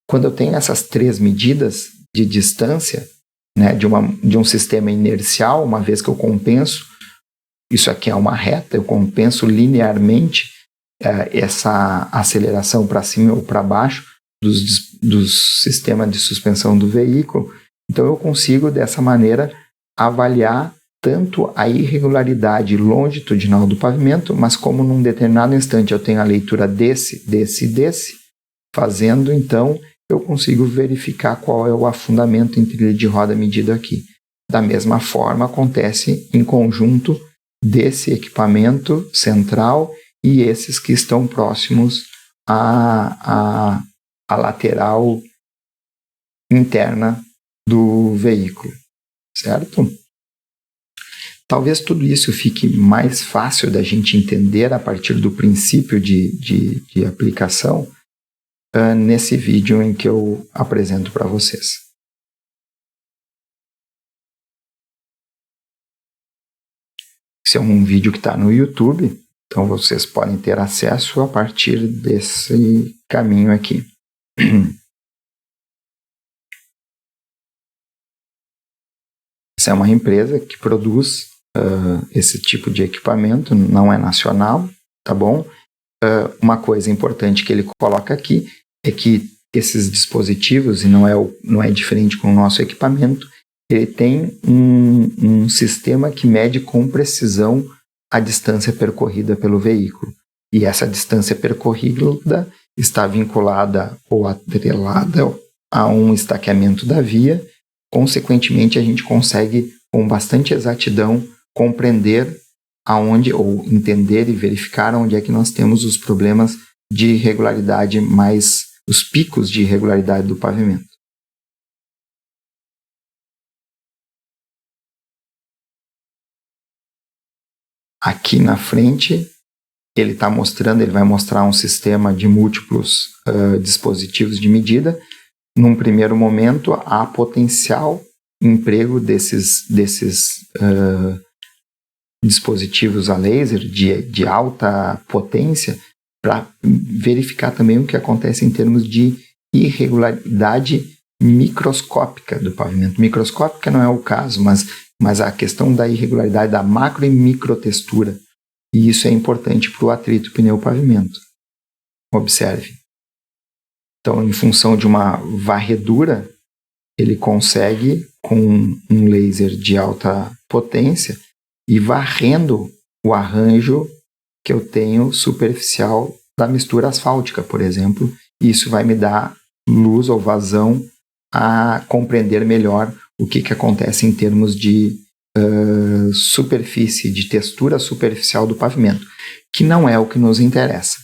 quando eu tenho essas 3 medidas de distância, né, de um sistema inercial, uma vez que eu compenso, isso aqui é uma reta, eu compenso linearmente essa aceleração para cima ou para baixo dos sistemas de suspensão do veículo, então eu consigo dessa maneira avaliar tanto a irregularidade longitudinal do pavimento, mas como num determinado instante eu tenho a leitura desse, fazendo então eu consigo verificar qual é o afundamento em trilha de roda medido aqui. Da mesma forma acontece em conjunto desse equipamento central e esses que estão próximos à lateral interna do veículo, certo? Talvez tudo isso fique mais fácil da gente entender a partir do princípio de aplicação nesse vídeo em que eu apresento para vocês. Esse é um vídeo que está no YouTube, então vocês podem ter acesso a partir desse caminho aqui. Essa é uma empresa que produz esse tipo de equipamento, não é nacional, tá bom? Uma coisa importante que ele coloca aqui é que esses dispositivos, e não é diferente com o nosso equipamento, ele tem um sistema que mede com precisão a distância percorrida pelo veículo. E essa distância percorrida está vinculada ou atrelada a um estaqueamento da via. Consequentemente, a gente consegue, com bastante exatidão, compreender aonde, ou entender e verificar onde é que nós temos os problemas de irregularidade, mais os picos de irregularidade do pavimento. Aqui na frente, ele vai mostrar um sistema de múltiplos dispositivos de medida. Num primeiro momento, há potencial emprego desses dispositivos a laser de alta potência para verificar também o que acontece em termos de irregularidade microscópica do pavimento. Microscópica não é o caso, mas a questão da irregularidade da macro e microtextura. E isso é importante para o atrito pneu-pavimento. Observe. Então, em função de uma varredura ele consegue, com um laser de alta potência, ir varrendo o arranjo que eu tenho superficial da mistura asfáltica, por exemplo, e isso vai me dar luz ou vazão a compreender melhor o que acontece em termos de superfície, de textura superficial do pavimento, que não é o que nos interessa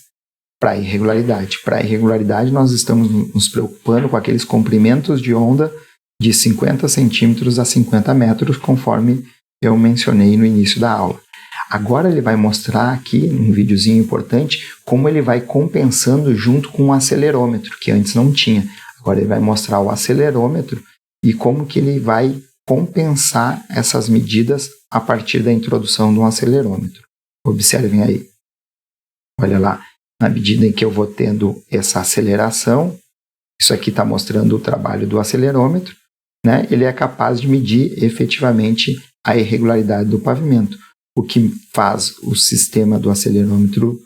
para irregularidade. Para irregularidade, nós estamos nos preocupando com aqueles comprimentos de onda de 50 centímetros a 50 metros, conforme eu mencionei no início da aula. Agora ele vai mostrar aqui, num videozinho importante, como ele vai compensando junto com o acelerômetro, que antes não tinha. Agora ele vai mostrar o acelerômetro e como que ele vai compensar essas medidas a partir da introdução de um acelerômetro. Observem aí. Olha lá, na medida em que eu vou tendo essa aceleração, isso aqui está mostrando o trabalho do acelerômetro, né? Ele é capaz de medir efetivamente a irregularidade do pavimento. O que faz o sistema do acelerômetro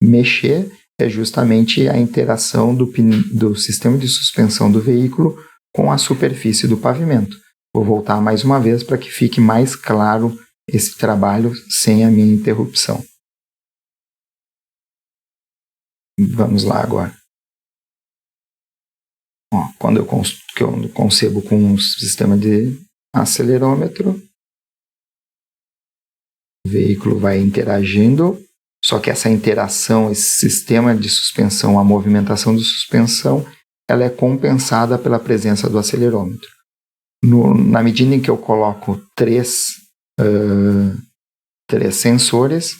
mexer é justamente a interação do sistema de suspensão do veículo com a superfície do pavimento. Vou voltar mais uma vez para que fique mais claro esse trabalho sem a minha interrupção. Vamos lá agora. Quando eu concebo com um sistema de acelerômetro, o veículo vai interagindo, só que essa interação, esse sistema de suspensão, a movimentação de suspensão, ela é compensada pela presença do acelerômetro. Na medida em que eu coloco três sensores,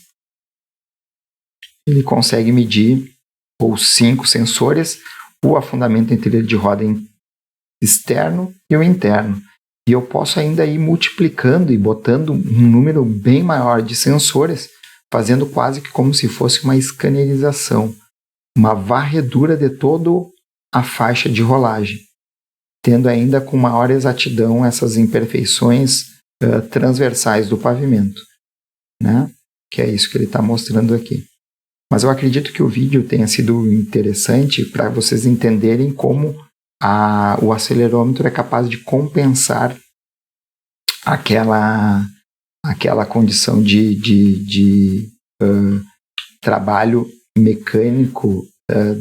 ele consegue medir, ou 5 sensores, o afundamento em trilha de roda externo e o interno. E eu posso ainda ir multiplicando e botando um número bem maior de sensores, fazendo quase que como se fosse uma escanerização, uma varredura de toda a faixa de rolagem, tendo ainda com maior exatidão essas imperfeições transversais do pavimento, né? Que é isso que ele está mostrando aqui. Mas eu acredito que o vídeo tenha sido interessante para vocês entenderem como o acelerômetro é capaz de compensar aquela condição de trabalho mecânico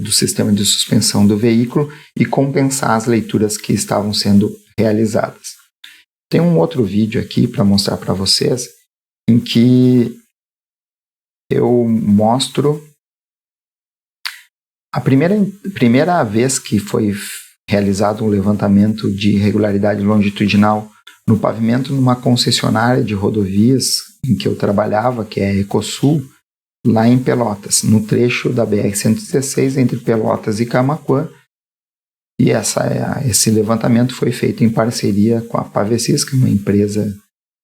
do sistema de suspensão do veículo e compensar as leituras que estavam sendo realizadas. Tem um outro vídeo aqui para mostrar para vocês em que eu mostro a primeira vez que foi realizado um levantamento de irregularidade longitudinal no pavimento numa concessionária de rodovias em que eu trabalhava, que é a Ecosul, lá em Pelotas, no trecho da BR-116 entre Pelotas e Camaquã. E esse levantamento foi feito em parceria com a Pavecis, que é uma empresa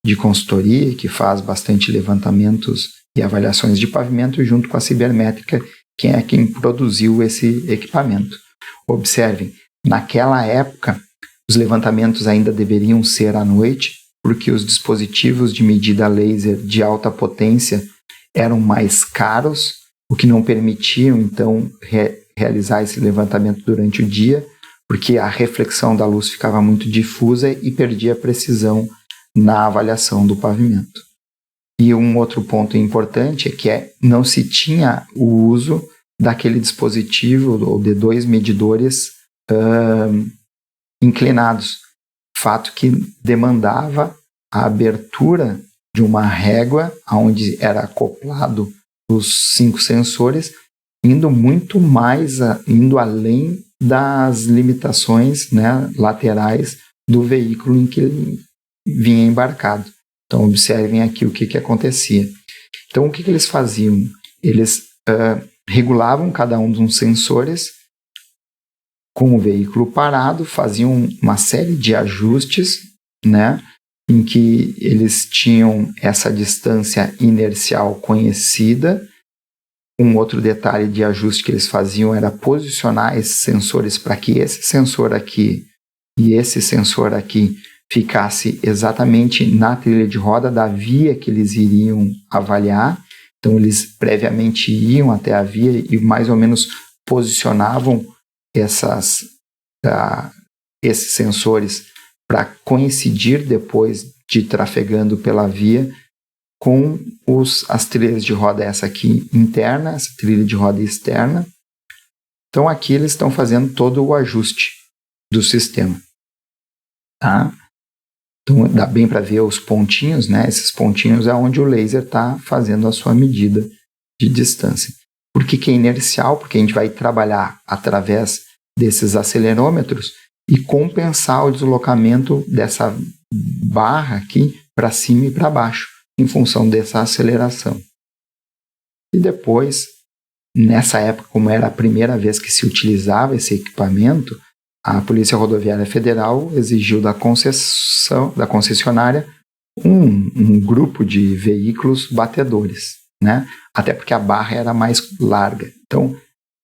de consultoria que faz bastante levantamentos e avaliações de pavimento, junto com a Cibermétrica, quem produziu esse equipamento. Observem, naquela época, os levantamentos ainda deveriam ser à noite, porque os dispositivos de medida laser de alta potência eram mais caros, o que não permitiam, então, realizar esse levantamento durante o dia, porque a reflexão da luz ficava muito difusa e perdia precisão na avaliação do pavimento. E um outro ponto importante é que não se tinha o uso daquele dispositivo ou de 2 medidores inclinados, fato que demandava a abertura de uma régua onde era acoplado os 5 sensores, indo muito mais, indo além das limitações, né, laterais do veículo em que ele vinha embarcado. Então, observem aqui o que acontecia. Então, o que eles faziam? Eles regulavam cada um dos sensores com o veículo parado, faziam uma série de ajustes, né, em que eles tinham essa distância inercial conhecida. Um outro detalhe de ajuste que eles faziam era posicionar esses sensores para que esse sensor aqui e esse sensor aqui ficasse exatamente na trilha de roda da via que eles iriam avaliar. Então, eles previamente iam até a via e mais ou menos posicionavam esses sensores para coincidir depois de trafegando pela via com as trilhas de roda, essa aqui interna, essa trilha de roda externa. Então aqui eles estão fazendo todo o ajuste do sistema. Tá? Então dá bem para ver os pontinhos, né? Esses pontinhos é onde o laser está fazendo a sua medida de distância. Por que é inercial? Porque a gente vai trabalhar através desses acelerômetros e compensar o deslocamento dessa barra aqui para cima e para baixo, em função dessa aceleração. E depois, nessa época, como era a primeira vez que se utilizava esse equipamento, a Polícia Rodoviária Federal exigiu da concessionária um grupo de veículos batedores, né? Até porque a barra era mais larga. Então,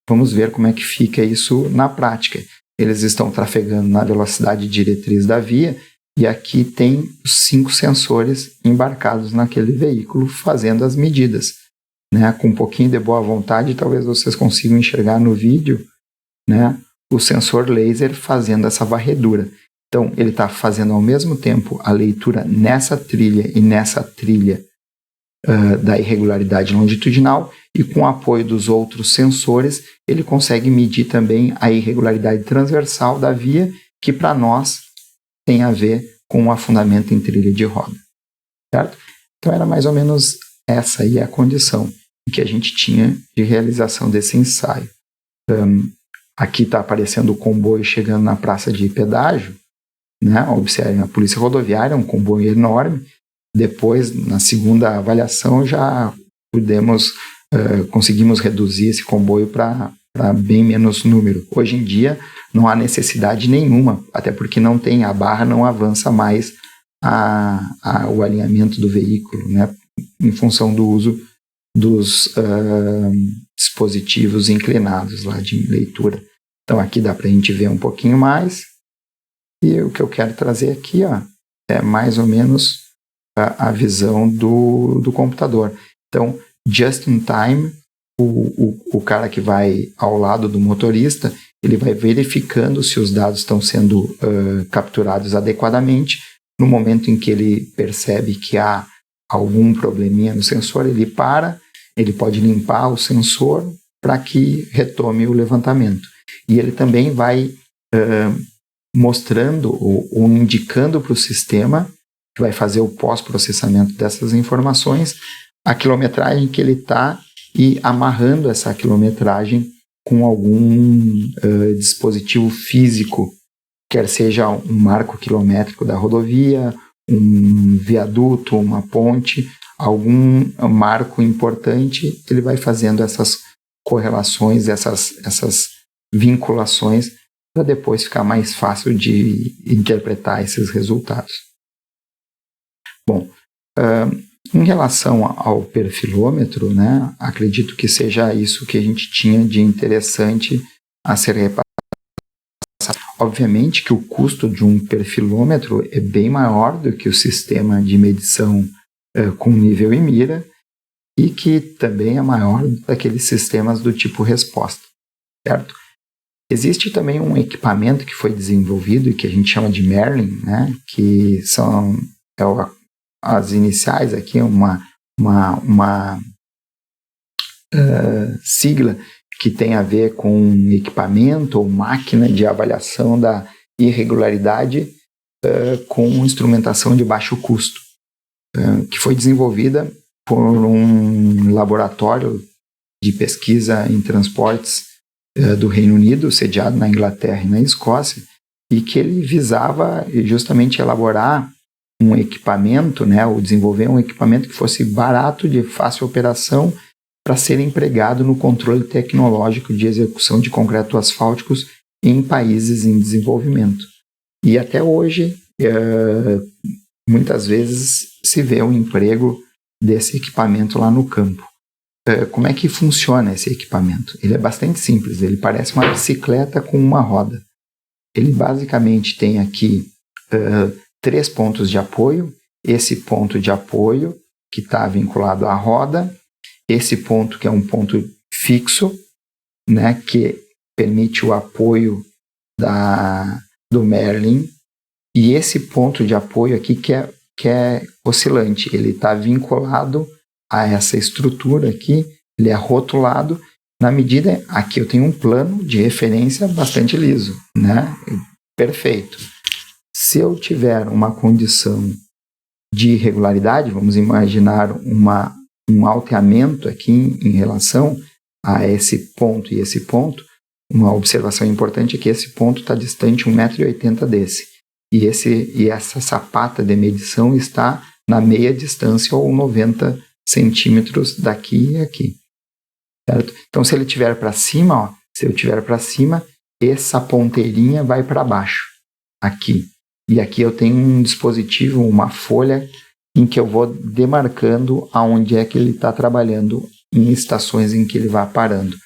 vamos ver como é que fica isso na prática. Eles estão trafegando na velocidade diretriz da via e aqui tem os 5 sensores embarcados naquele veículo fazendo as medidas, né? Com um pouquinho de boa vontade, talvez vocês consigam enxergar no vídeo, né? O sensor laser fazendo essa varredura. Então, ele está fazendo ao mesmo tempo a leitura nessa trilha e nessa trilha da irregularidade longitudinal, e com o apoio dos outros sensores, ele consegue medir também a irregularidade transversal da via, que para nós tem a ver com o afundamento em trilha de roda. Certo? Então, era mais ou menos essa aí a condição que a gente tinha de realização desse ensaio. Aqui está aparecendo o comboio chegando na praça de pedágio, né? Observem, a Polícia Rodoviária é um comboio enorme. Depois, na segunda avaliação, já conseguimos reduzir esse comboio para bem menos número. Hoje em dia, não há necessidade nenhuma, até porque a barra não avança mais o alinhamento do veículo, né? Em função do uso dos dispositivos inclinados lá de leitura. Então aqui dá para a gente ver um pouquinho mais, e o que eu quero trazer aqui é mais ou menos a visão do computador. Então, just in time, o cara que vai ao lado do motorista, ele vai verificando se os dados estão sendo capturados adequadamente. No momento em que ele percebe que há algum probleminha no sensor, ele para, ele pode limpar o sensor para que retome o levantamento. E ele também vai mostrando ou indicando para o sistema, que vai fazer o pós-processamento dessas informações, a quilometragem que ele está, e amarrando essa quilometragem com algum dispositivo físico, quer seja um marco quilométrico da rodovia, um viaduto, uma ponte, algum marco importante, ele vai fazendo essas correlações, essas vinculações, para depois ficar mais fácil de interpretar esses resultados. Bom, em relação ao perfilômetro, né, acredito que seja isso que a gente tinha de interessante a ser repassado. Obviamente que o custo de um perfilômetro é bem maior do que o sistema de medição com nível e mira, e que também é maior daqueles sistemas do tipo resposta, certo? Existe também um equipamento que foi desenvolvido e que a gente chama de Merlin, né, que são as iniciais aqui, uma sigla que tem a ver com equipamento ou máquina de avaliação da irregularidade com instrumentação de baixo custo, que foi desenvolvida por um laboratório de pesquisa em transportes do Reino Unido, sediado na Inglaterra e na Escócia, e que ele visava justamente elaborar um equipamento, né, ou desenvolver um equipamento que fosse barato, de fácil operação, para ser empregado no controle tecnológico de execução de concreto asfálticos em países em desenvolvimento. E até hoje, muitas vezes se vê o emprego desse equipamento lá no campo. Como é que funciona esse equipamento? Ele é bastante simples, ele parece uma bicicleta com uma roda. Ele basicamente tem aqui 3 pontos de apoio, esse ponto de apoio que está vinculado à roda, esse ponto que é um ponto fixo, né, que permite o apoio do Merlin, e esse ponto de apoio aqui que é oscilante, ele está vinculado a essa estrutura aqui, ele é rotulado, na medida, aqui eu tenho um plano de referência bastante liso, né? Perfeito. Se eu tiver uma condição de irregularidade, vamos imaginar um alteamento aqui em relação a esse ponto e esse ponto, uma observação importante é que esse ponto está distante 1,80 m desse. E essa sapata de medição está na meia distância ou 90 centímetros daqui e aqui. Certo? Então, se ele estiver para cima, se eu estiver para cima, essa ponteirinha vai para baixo, aqui. E aqui eu tenho um dispositivo, uma folha, em que eu vou demarcando aonde é que ele está trabalhando em estações em que ele vai parando.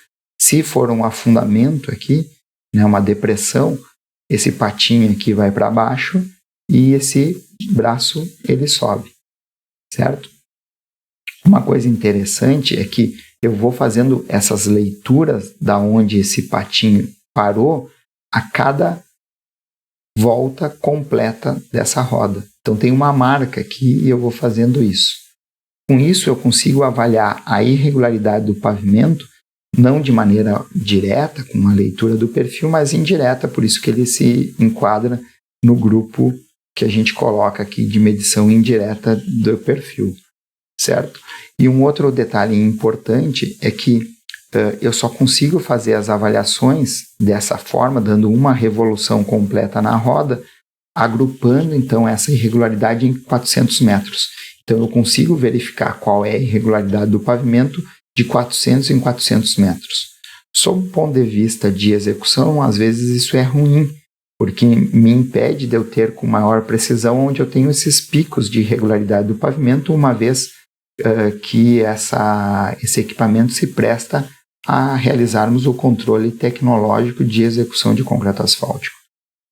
Se for um afundamento aqui, né, uma depressão, esse patinho aqui vai para baixo e esse braço ele sobe, certo? Uma coisa interessante é que eu vou fazendo essas leituras da onde esse patinho parou a cada volta completa dessa roda. Então tem uma marca aqui e eu vou fazendo isso. Com isso eu consigo avaliar a irregularidade do pavimento, não de maneira direta, com uma leitura do perfil, mas indireta, por isso que ele se enquadra no grupo que a gente coloca aqui de medição indireta do perfil, certo? E um outro detalhe importante é que eu só consigo fazer as avaliações dessa forma, dando uma revolução completa na roda, agrupando então essa irregularidade em 400 metros. Então eu consigo verificar qual é a irregularidade do pavimento de 400 em 400 metros. Sob o ponto de vista de execução, às vezes isso é ruim, porque me impede de eu ter com maior precisão onde eu tenho esses picos de irregularidade do pavimento, uma vez que esse equipamento se presta a realizarmos o controle tecnológico de execução de concreto asfáltico.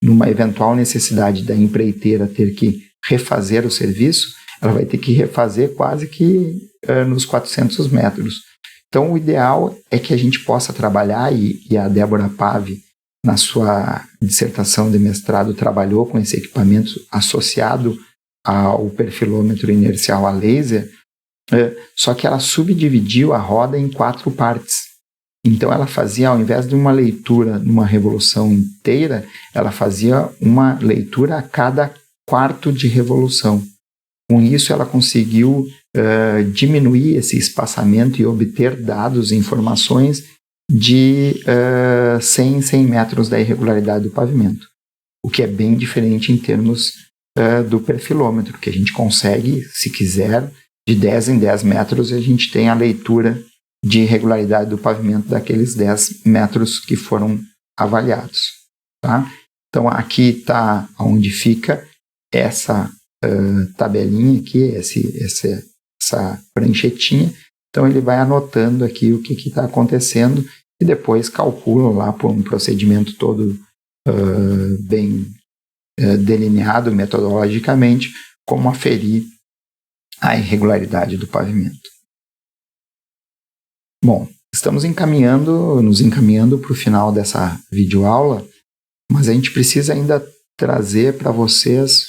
Numa eventual necessidade da empreiteira ter que refazer o serviço, ela vai ter que refazer quase que nos 400 metros. Então, o ideal é que a gente possa trabalhar, e a Débora Pave, na sua dissertação de mestrado, trabalhou com esse equipamento associado ao perfilômetro inercial a laser, só que ela subdividiu a roda em 4 partes. Então, ela fazia, ao invés de uma leitura numa revolução inteira, ela fazia uma leitura a cada quarto de revolução. Com isso, ela conseguiu diminuir esse espaçamento e obter dados e informações de 100 metros da irregularidade do pavimento, o que é bem diferente em termos do perfilômetro, que a gente consegue, se quiser, de 10 em 10 metros, a gente tem a leitura de irregularidade do pavimento daqueles 10 metros que foram avaliados. Tá? Então, aqui está onde fica essa tabelinha aqui, essa pranchetinha. Então, ele vai anotando aqui o que está acontecendo e depois calcula lá por um procedimento todo bem delineado metodologicamente como aferir a irregularidade do pavimento. Bom, estamos nos encaminhando para o final dessa videoaula, mas a gente precisa ainda trazer para vocês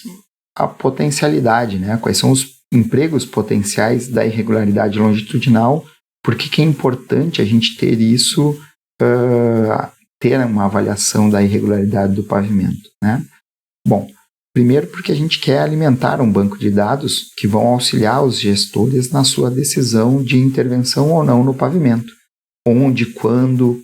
a potencialidade, né? Quais são os empregos potenciais da irregularidade longitudinal, por que é importante a gente ter isso, ter uma avaliação da irregularidade do pavimento, né? Bom, primeiro porque a gente quer alimentar um banco de dados que vão auxiliar os gestores na sua decisão de intervenção ou não no pavimento. Onde, quando,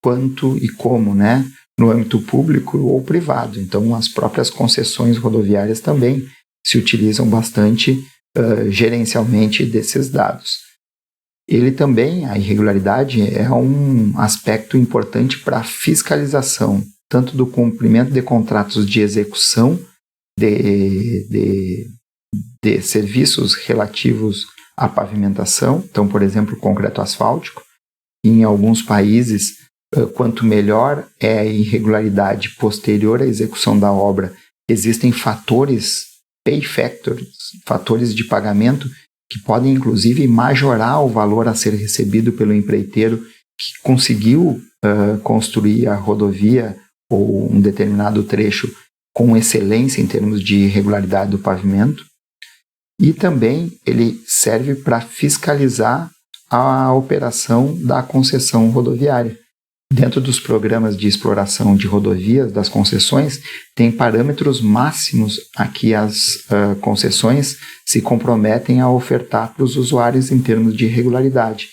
quanto e como, né? No âmbito público ou privado. Então, as próprias concessões rodoviárias também se utilizam bastante gerencialmente desses dados. Ele também, a irregularidade, é um aspecto importante para a fiscalização, tanto do cumprimento de contratos de execução de serviços relativos à pavimentação, então, por exemplo, concreto asfáltico. Em alguns países, quanto melhor é a irregularidade posterior à execução da obra, existem fatores, pay factors, fatores de pagamento, que podem inclusive majorar o valor a ser recebido pelo empreiteiro que conseguiu construir a rodovia ou um determinado trecho com excelência em termos de regularidade do pavimento. E também ele serve para fiscalizar a operação da concessão rodoviária. Dentro dos programas de exploração de rodovias das concessões, tem parâmetros máximos a que as concessões se comprometem a ofertar para os usuários em termos de regularidade.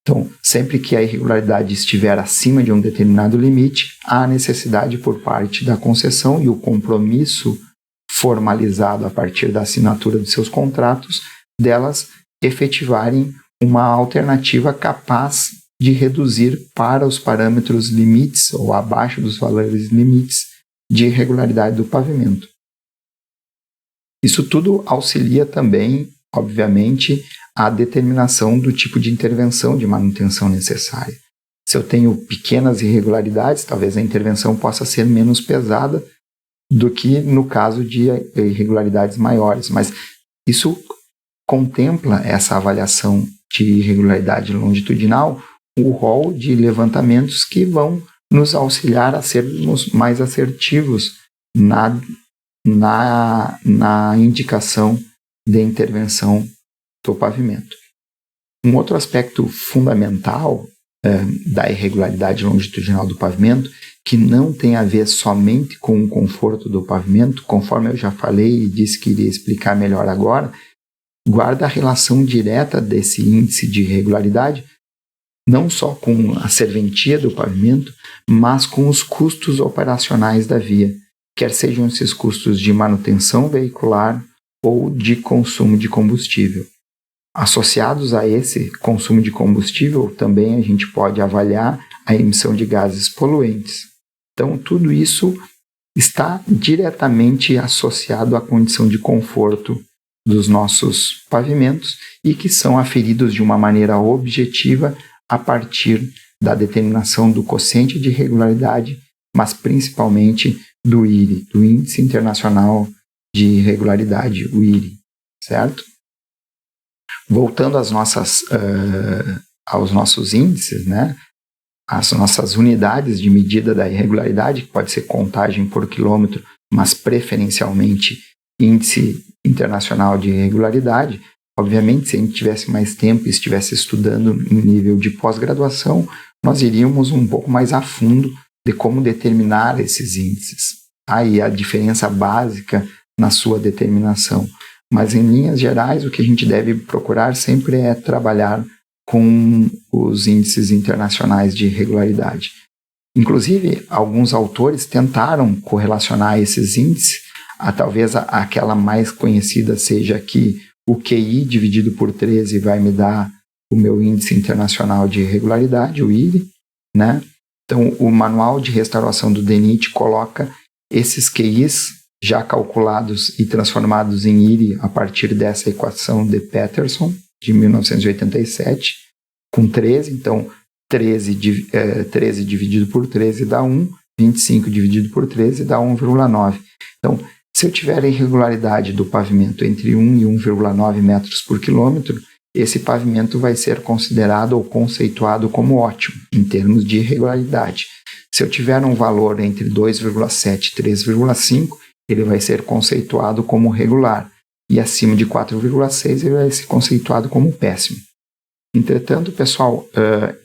Então, sempre que a irregularidade estiver acima de um determinado limite, há necessidade por parte da concessão e o compromisso formalizado a partir da assinatura de seus contratos, delas efetivarem uma alternativa capaz de reduzir para os parâmetros limites ou abaixo dos valores limites de irregularidade do pavimento. Isso tudo auxilia também, obviamente, a determinação do tipo de intervenção de manutenção necessária. Se eu tenho pequenas irregularidades, talvez a intervenção possa ser menos pesada do que no caso de irregularidades maiores, mas isso contempla essa avaliação de irregularidade longitudinal, o rol de levantamentos que vão nos auxiliar a sermos mais assertivos na indicação de intervenção do pavimento. Um outro aspecto fundamental da irregularidade longitudinal do pavimento, que não tem a ver somente com o conforto do pavimento, conforme eu já falei e disse que iria explicar melhor agora, guarda a relação direta desse índice de irregularidade, não só com a serventia do pavimento, mas com os custos operacionais da via, quer sejam esses custos de manutenção veicular ou de consumo de combustível. Associados a esse consumo de combustível, também a gente pode avaliar a emissão de gases poluentes. Então, tudo isso está diretamente associado à condição de conforto dos nossos pavimentos e que são aferidos de uma maneira objetiva a partir da determinação do quociente de irregularidade, mas principalmente do IRI, do Índice Internacional de Irregularidade, o IRI, certo? Voltando aos nossos índices, né? As nossas unidades de medida da irregularidade, que pode ser contagem por quilômetro, mas preferencialmente Índice Internacional de Irregularidade. Obviamente, se a gente tivesse mais tempo e estivesse estudando em nível de pós-graduação, nós iríamos um pouco mais a fundo de como determinar esses índices. Aí a diferença básica na sua determinação. Mas, em linhas gerais, o que a gente deve procurar sempre é trabalhar com os índices internacionais de irregularidade. Inclusive, alguns autores tentaram correlacionar esses índices, talvez aquela mais conhecida seja que o QI dividido por 13 vai me dar o meu Índice Internacional de Irregularidade, o IRI, né? Então, o Manual de Restauração do DENIT coloca esses QIs já calculados e transformados em IRI a partir dessa equação de Peterson, de 1987, com 13. Então, 13 dividido por 13 dá 1, 25 dividido por 13 dá 1,9. Então, se eu tiver a irregularidade do pavimento entre 1 e 1,9 metros por quilômetro, esse pavimento vai ser considerado ou conceituado como ótimo, em termos de irregularidade. Se eu tiver um valor entre 2,7 e 3,5, ele vai ser conceituado como regular, e acima de 4,6 ele vai ser conceituado como péssimo. Entretanto, pessoal,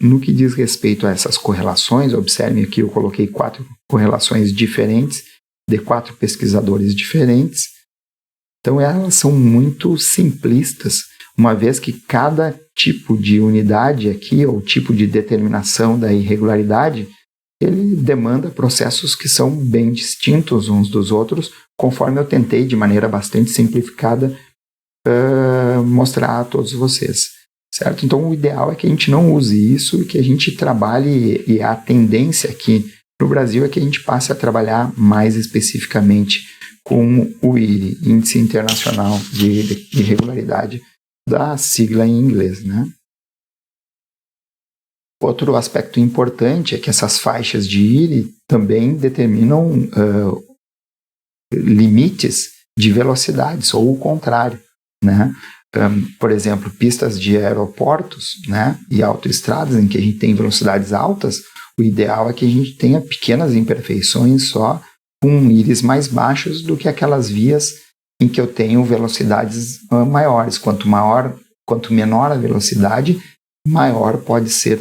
no que diz respeito a essas correlações, observem aqui eu coloquei 4 correlações diferentes, de 4 pesquisadores diferentes. Então, elas são muito simplistas, uma vez que cada tipo de unidade aqui, ou tipo de determinação da irregularidade, ele demanda processos que são bem distintos uns dos outros, conforme eu tentei, de maneira bastante simplificada, mostrar a todos vocês, certo? Então, o ideal é que a gente não use isso e que a gente trabalhe, e a tendência aqui no Brasil é que a gente passe a trabalhar mais especificamente com o IRI, Índice Internacional de Irregularidade, da sigla em inglês, né? Outro aspecto importante é que essas faixas de IRI também determinam limites de velocidades, ou o contrário, né? Por exemplo, pistas de aeroportos, né, e autoestradas em que a gente tem velocidades altas, O ideal é que a gente tenha pequenas imperfeições só, com íris mais baixos do que aquelas vias em que eu tenho velocidades maiores. Quanto menor a velocidade, maior pode ser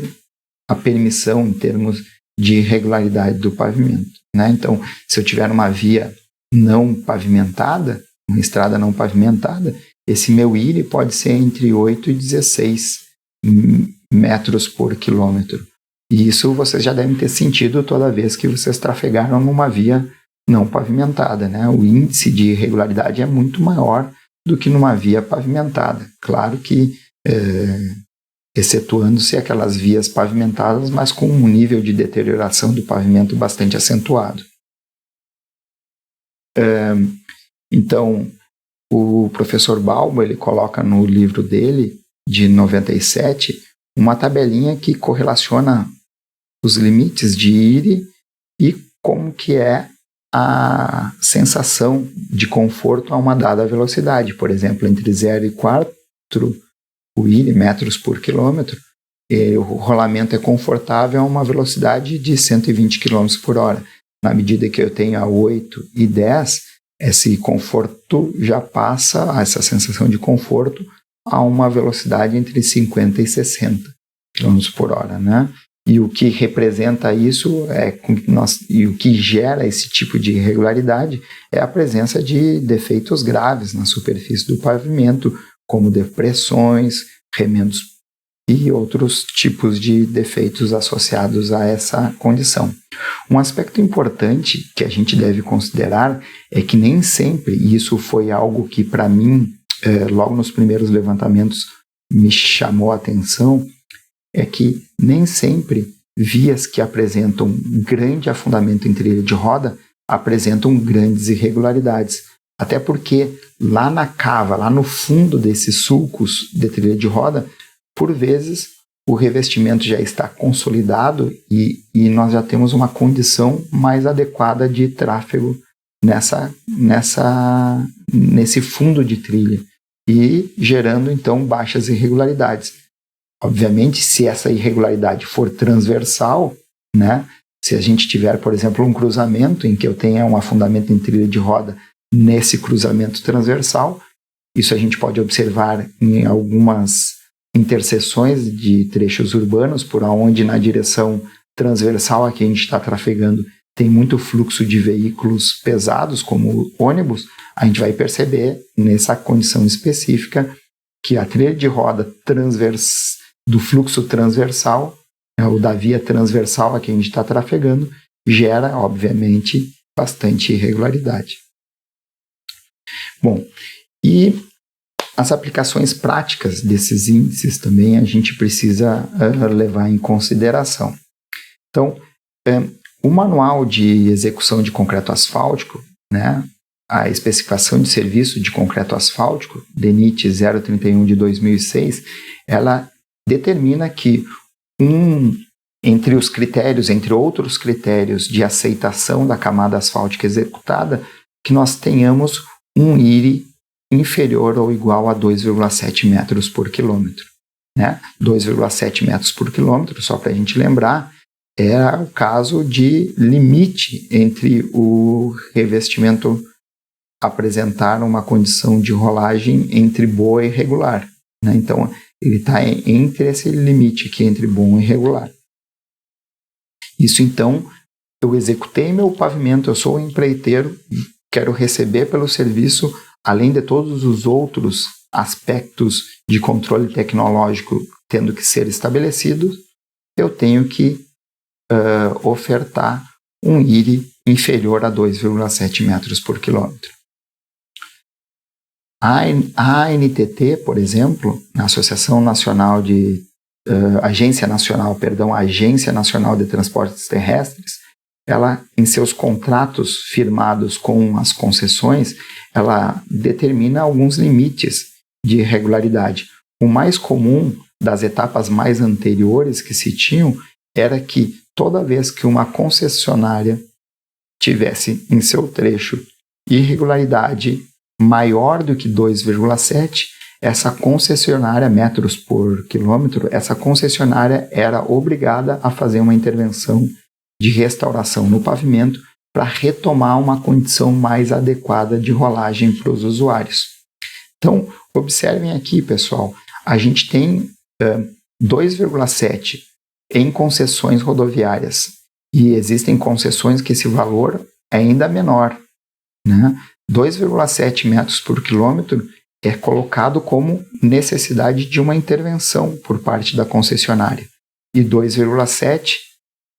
a permissão em termos de regularidade do pavimento, né? Então, se eu tiver uma via não pavimentada, uma estrada não pavimentada, esse meu IRI pode ser entre 8 e 16 metros por quilômetro. E isso vocês já devem ter sentido toda vez que vocês trafegaram numa via não pavimentada, né? O índice de irregularidade é muito maior do que numa via pavimentada. Claro que excetuando-se aquelas vias pavimentadas, mas com um nível de deterioração do pavimento bastante acentuado. Então, o professor Balbo, ele coloca no livro dele, de 97, uma tabelinha que correlaciona os limites de IRI e como que é a sensação de conforto a uma dada velocidade. Por exemplo, entre 0 e 4 o IRI, metros por quilômetro, o rolamento é confortável a uma velocidade de 120 km por hora. Na medida que eu tenho a 8 e 10, esse conforto já passa, essa sensação de conforto, a uma velocidade entre 50 e 60 km por hora, né? E o que representa isso e o que gera esse tipo de irregularidade é a presença de defeitos graves na superfície do pavimento, como depressões, remendos e outros tipos de defeitos associados a essa condição. Um aspecto importante que a gente deve considerar é que nem sempre, e isso foi algo que para mim, logo nos primeiros levantamentos, me chamou a atenção, é que nem sempre vias que apresentam grande afundamento em trilha de roda apresentam grandes irregularidades. Até porque lá na cava, lá no fundo desses sulcos de trilha de roda, por vezes o revestimento já está consolidado e nós já temos uma condição mais adequada de tráfego nesse fundo de trilha e gerando então baixas irregularidades. Obviamente, se essa irregularidade for transversal, né, se a gente tiver, por exemplo, um cruzamento em que eu tenha um afundamento em trilha de roda nesse cruzamento transversal, isso a gente pode observar em algumas interseções de trechos urbanos, por onde na direção transversal a que a gente está trafegando tem muito fluxo de veículos pesados, como ônibus, a gente vai perceber nessa condição específica que a trilha de roda do fluxo transversal, ou da via transversal a que a gente está trafegando, gera, obviamente, bastante irregularidade. Bom, e as aplicações práticas desses índices também a gente precisa levar em consideração. Então, o manual de execução de concreto asfáltico, né, a especificação de serviço de concreto asfáltico, DENIT 031 de 2006, ela determina que entre outros critérios de aceitação da camada asfáltica executada, que nós tenhamos um IRI inferior ou igual a 2,7 metros por quilômetro. Né? 2,7 metros por quilômetro, só para a gente lembrar, é o caso de limite entre o revestimento apresentar uma condição de rolagem entre boa e regular. Né? Então, ele está entre esse limite aqui, entre bom e regular. Isso, então, eu executei meu pavimento, eu sou um empreiteiro, quero receber pelo serviço, além de todos os outros aspectos de controle tecnológico tendo que ser estabelecidos, eu tenho que ofertar um IRI inferior a 2,7 metros por quilômetro. A ANTT, por exemplo, a Agência Nacional de Transportes Terrestres, ela, em seus contratos firmados com as concessões, ela determina alguns limites de irregularidade. O mais comum das etapas mais anteriores que se tinham era que toda vez que uma concessionária tivesse em seu trecho irregularidade maior do que 2,7, essa concessionária, metros por quilômetro, essa concessionária era obrigada a fazer uma intervenção de restauração no pavimento para retomar uma condição mais adequada de rolagem para os usuários. Então, observem aqui, pessoal, a gente tem 2,7 em concessões rodoviárias e existem concessões que esse valor é ainda menor, né? 2,7 metros por quilômetro é colocado como necessidade de uma intervenção por parte da concessionária. E 2,7,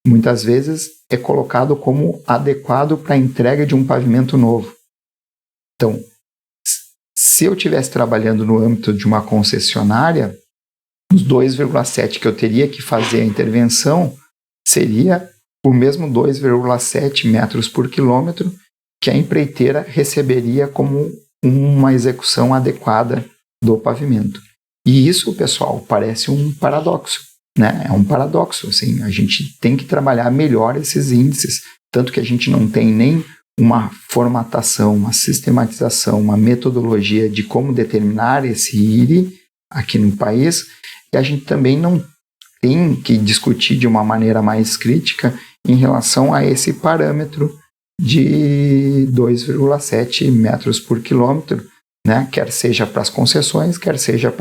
muitas vezes, é colocado como adequado para a entrega de um pavimento novo. Então, se eu estivesse trabalhando no âmbito de uma concessionária, os 2,7 que eu teria que fazer a intervenção seria o mesmo 2,7 metros por quilômetro que a empreiteira receberia como uma execução adequada do pavimento. E isso, pessoal, parece um paradoxo, né? É um paradoxo, assim, a gente tem que trabalhar melhor esses índices, tanto que a gente não tem nem uma formatação, uma sistematização, uma metodologia de como determinar esse IRI aqui no país, e a gente também não tem que discutir de uma maneira mais crítica em relação a esse parâmetro de 2,7 metros por quilômetro, né? Quer seja para as concessões, quer seja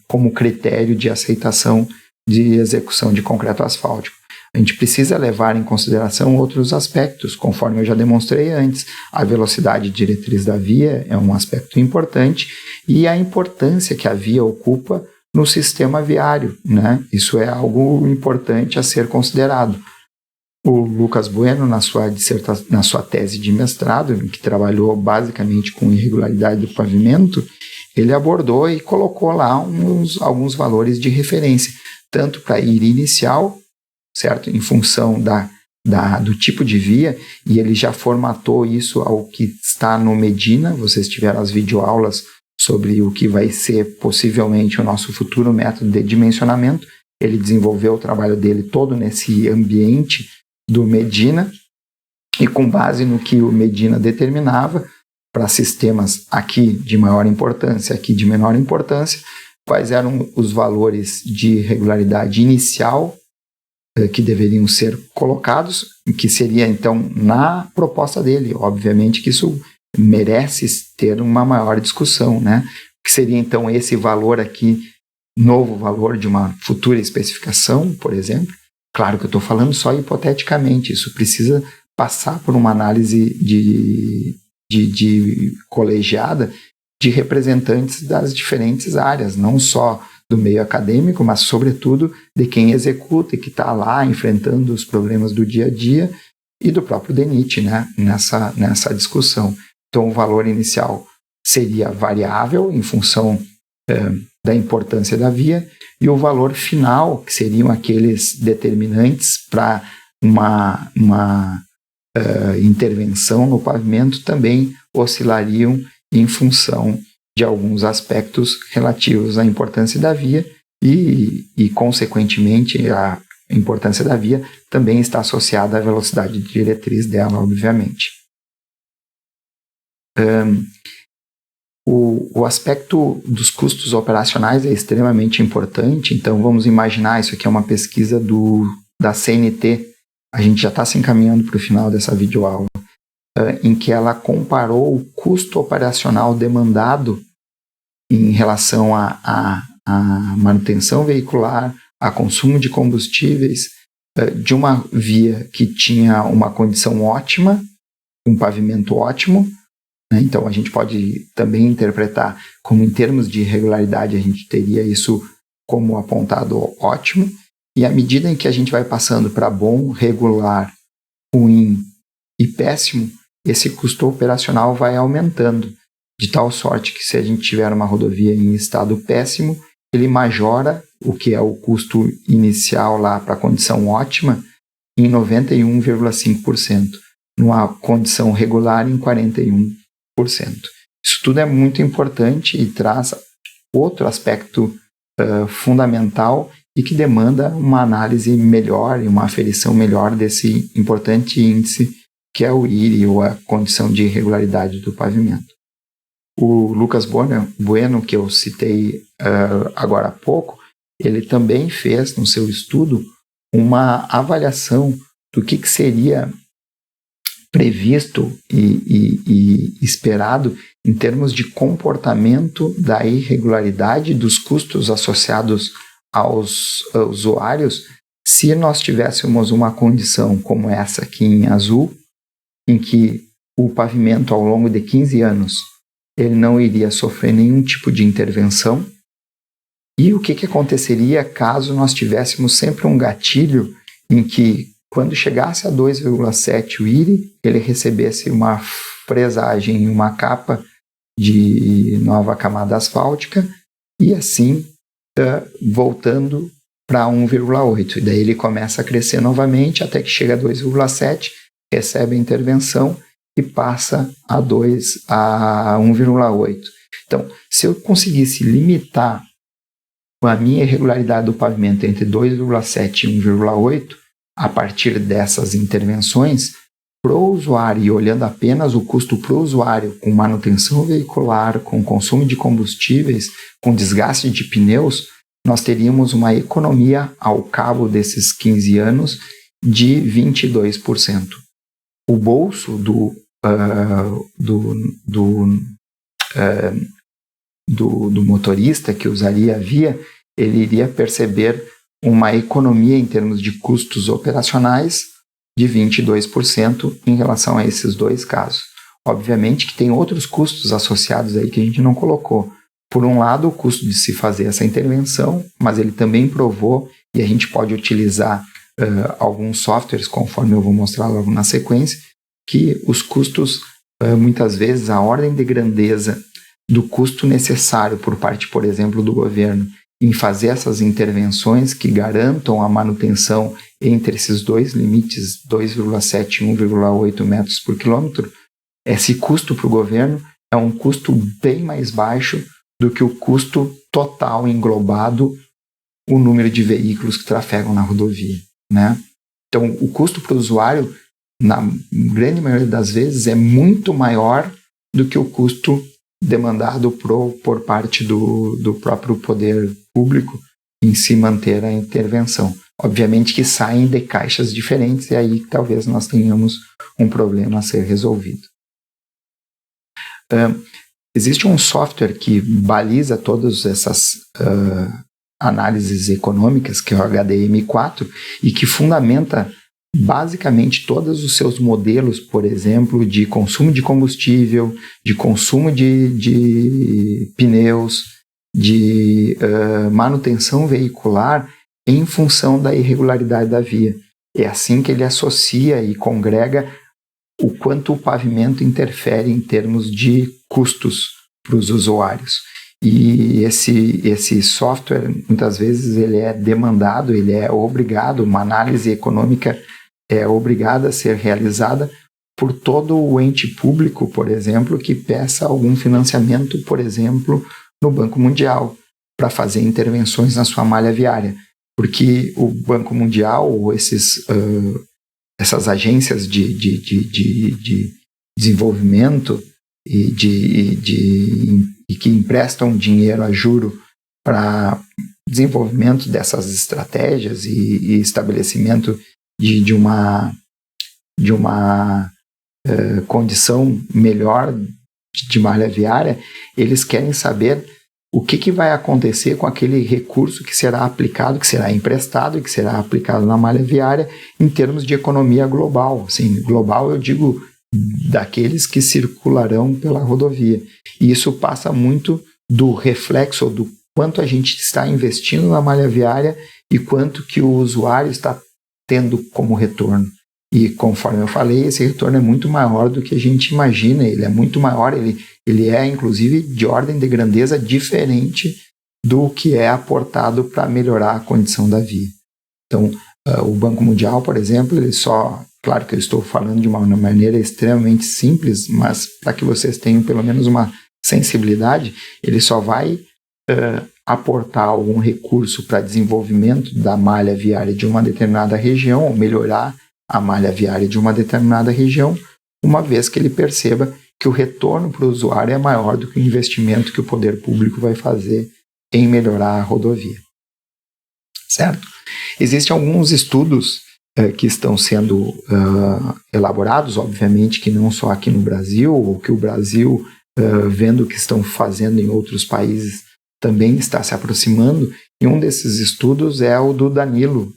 como critério de aceitação de execução de concreto asfáltico. A gente precisa levar em consideração outros aspectos, conforme eu já demonstrei antes. A velocidade diretriz da via é um aspecto importante e a importância que a via ocupa no sistema viário, né? Isso é algo importante a ser considerado. O Lucas Bueno, na sua tese de mestrado, que trabalhou basicamente com irregularidade do pavimento, ele abordou e colocou lá alguns valores de referência, tanto para IRI inicial, certo? Em função do tipo de via, e ele já formatou isso ao que está no Medina. Vocês tiveram as videoaulas sobre o que vai ser possivelmente o nosso futuro método de dimensionamento. Ele desenvolveu o trabalho dele todo nesse ambiente do Medina, e com base no que o Medina determinava, para sistemas aqui de maior importância, aqui de menor importância, quais eram os valores de regularidade inicial que deveriam ser colocados, que seria então na proposta dele. Obviamente que isso merece ter uma maior discussão, né? Que seria então esse valor aqui, novo valor de uma futura especificação, por exemplo. Claro que eu estou falando só hipoteticamente, isso precisa passar por uma análise de colegiada de representantes das diferentes áreas, não só do meio acadêmico, mas sobretudo de quem executa e que está lá enfrentando os problemas do dia a dia, e do próprio DENIT, né, nessa discussão. Então, o valor inicial seria variável em função da importância da via, e o valor final, que seriam aqueles determinantes para uma intervenção no pavimento, também oscilariam em função de alguns aspectos relativos à importância da via e consequentemente, a importância da via também está associada à velocidade de diretriz dela, obviamente. O aspecto dos custos operacionais é extremamente importante. Então, vamos imaginar, isso aqui é uma pesquisa da CNT, a gente já está se encaminhando para o final dessa videoaula, em que ela comparou o custo operacional demandado em relação à manutenção veicular, a consumo de combustíveis, de uma via que tinha uma condição ótima, um pavimento ótimo. Então, a gente pode também interpretar como, em termos de regularidade, a gente teria isso como apontado ótimo, e à medida em que a gente vai passando para bom, regular, ruim e péssimo, esse custo operacional vai aumentando, de tal sorte que, se a gente tiver uma rodovia em estado péssimo, ele majora o que é o custo inicial lá para a condição ótima em 91,5%, numa condição regular em 41%. Isso tudo é muito importante e traz outro aspecto fundamental e que demanda uma análise melhor e uma aferição melhor desse importante índice que é o IRI, ou a condição de irregularidade do pavimento. O Lucas Bueno, que eu citei agora há pouco, ele também fez no seu estudo uma avaliação do que seria previsto e esperado em termos de comportamento da irregularidade dos custos associados aos usuários se nós tivéssemos uma condição como essa aqui em azul, em que o pavimento ao longo de 15 anos ele não iria sofrer nenhum tipo de intervenção. E o que aconteceria caso nós tivéssemos sempre um gatilho em que, quando chegasse a 2,7 o IRI, ele recebesse uma fresagem, uma capa de nova camada asfáltica e assim voltando para 1,8. E daí ele começa a crescer novamente até que chega a 2,7, recebe a intervenção e passa a 1,8. Então, se eu conseguisse limitar a minha irregularidade do pavimento entre 2,7 e 1,8, a partir dessas intervenções, para o usuário, e olhando apenas o custo para o usuário, com manutenção veicular, com consumo de combustíveis, com desgaste de pneus, nós teríamos uma economia ao cabo desses 15 anos de 22%. O bolso do motorista que usaria a via, ele iria perceber uma economia em termos de custos operacionais de 22% em relação a esses dois casos. Obviamente que tem outros custos associados aí que a gente não colocou. Por um lado, o custo de se fazer essa intervenção, mas ele também provou, e a gente pode utilizar alguns softwares, conforme eu vou mostrar logo na sequência, que os custos, muitas vezes, a ordem de grandeza do custo necessário por parte, por exemplo, do governo em fazer essas intervenções que garantam a manutenção entre esses dois limites, 2,7 e 1,8 metros por quilômetro, esse custo para o governo é um custo bem mais baixo do que o custo total englobado o número de veículos que trafegam na rodovia, né? Então, o custo para o usuário, na grande maioria das vezes, é muito maior do que o custo demandado por parte do próprio poder público em se manter a intervenção. Obviamente que saem de caixas diferentes e aí talvez nós tenhamos um problema a ser resolvido. Existe um software que baliza todas essas análises econômicas, que é o HDM4, e que fundamenta basicamente todos os seus modelos, por exemplo, de consumo de combustível, de consumo de pneus, de manutenção veicular em função da irregularidade da via. É assim que ele associa e congrega o quanto o pavimento interfere em termos de custos para os usuários. E esse software, muitas vezes, ele é demandado, ele é obrigado, uma análise econômica é obrigada a ser realizada por todo o ente público, por exemplo, que peça algum financiamento, por exemplo, no Banco Mundial, para fazer intervenções na sua malha viária. Porque o Banco Mundial, ou essas agências de desenvolvimento e que emprestam dinheiro a juro para desenvolvimento dessas estratégias e estabelecimento de uma condição melhor de malha viária, eles querem saber o que vai acontecer com aquele recurso que será aplicado, que será emprestado e que será aplicado na malha viária em termos de economia global. Assim, global eu digo daqueles que circularão pela rodovia. E isso passa muito do reflexo, do quanto a gente está investindo na malha viária e quanto que o usuário está tendo como retorno. E conforme eu falei, esse retorno é muito maior do que a gente imagina, ele é muito maior, ele é inclusive de ordem de grandeza diferente do que é aportado para melhorar a condição da via. Então, o Banco Mundial, por exemplo, ele só, claro que eu estou falando de uma maneira extremamente simples, mas para que vocês tenham pelo menos uma sensibilidade, ele só vai aportar algum recurso para desenvolvimento da malha viária de uma determinada região, ou melhorar a malha viária de uma determinada região, uma vez que ele perceba que o retorno para o usuário é maior do que o investimento que o poder público vai fazer em melhorar a rodovia. Certo? Existem alguns estudos que estão sendo elaborados, obviamente que não só aqui no Brasil, ou que o Brasil, vendo o que estão fazendo em outros países, também está se aproximando, e um desses estudos é o do Danilo,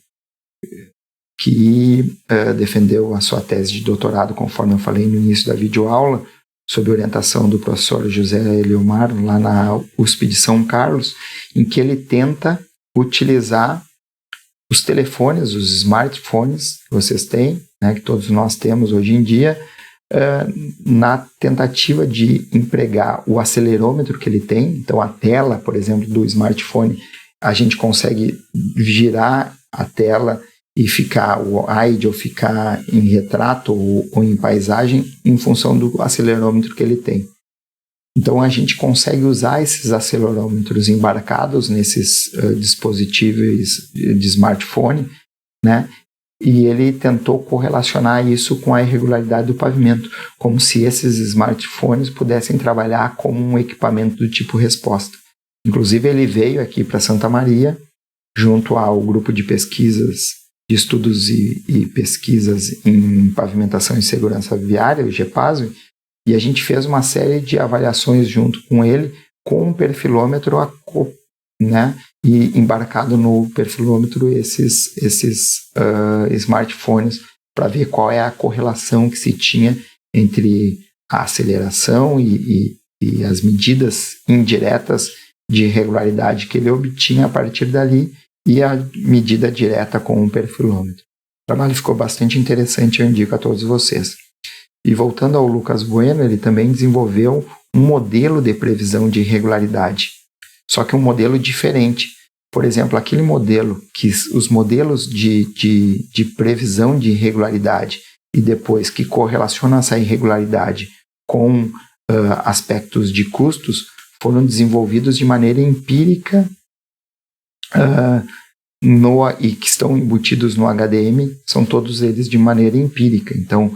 que defendeu a sua tese de doutorado, conforme eu falei no início da videoaula, sob orientação do professor José Eliomar, lá na USP de São Carlos, em que ele tenta utilizar os telefones, os smartphones que vocês têm, né, que todos nós temos hoje em dia, na tentativa de empregar o acelerômetro que ele tem. Então, a tela, por exemplo, do smartphone, a gente consegue girar a tela e ficar wide ou ficar em retrato ou em paisagem em função do acelerômetro que ele tem. Então, a gente consegue usar esses acelerômetros embarcados nesses dispositivos de smartphone, né? E ele tentou correlacionar isso com a irregularidade do pavimento, como se esses smartphones pudessem trabalhar como um equipamento do tipo resposta. Inclusive, ele veio aqui para Santa Maria, junto ao grupo de pesquisas, de estudos e pesquisas em pavimentação e segurança viária, o GEPASV, e a gente fez uma série de avaliações junto com ele, com um perfilômetro, né, e embarcado no perfilômetro esses smartphones, para ver qual é a correlação que se tinha entre a aceleração e as medidas indiretas de regularidade que ele obtinha a partir dali e a medida direta com o perfilômetro. O trabalho ficou bastante interessante, eu indico a todos vocês. E voltando ao Lucas Bueno, ele também desenvolveu um modelo de previsão de irregularidade, só que um modelo diferente. Por exemplo, aquele modelo, os modelos de previsão de irregularidade e depois que correlacionam essa irregularidade com aspectos de custos, foram desenvolvidos de maneira empírica e que estão embutidos no HDM, são todos eles de maneira empírica. Então,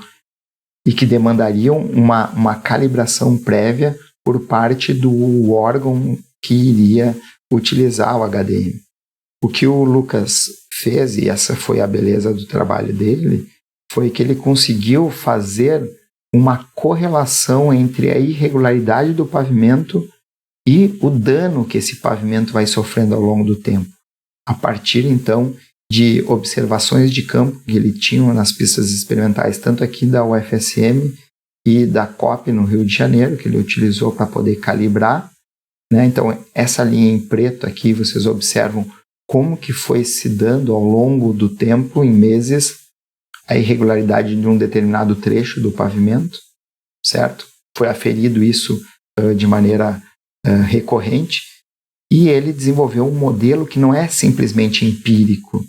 e que demandariam uma calibração prévia por parte do órgão que iria utilizar o HDM. O que o Lucas fez, e essa foi a beleza do trabalho dele, foi que ele conseguiu fazer uma correlação entre a irregularidade do pavimento e o dano que esse pavimento vai sofrendo ao longo do tempo. A partir, então, de observações de campo que ele tinha nas pistas experimentais, tanto aqui da UFSM e da COP no Rio de Janeiro, que ele utilizou para poder calibrar, né? Então, essa linha em preto aqui, vocês observam como que foi se dando ao longo do tempo, em meses, a irregularidade de um determinado trecho do pavimento, certo? Foi aferido isso de maneira recorrente, e ele desenvolveu um modelo que não é simplesmente empírico,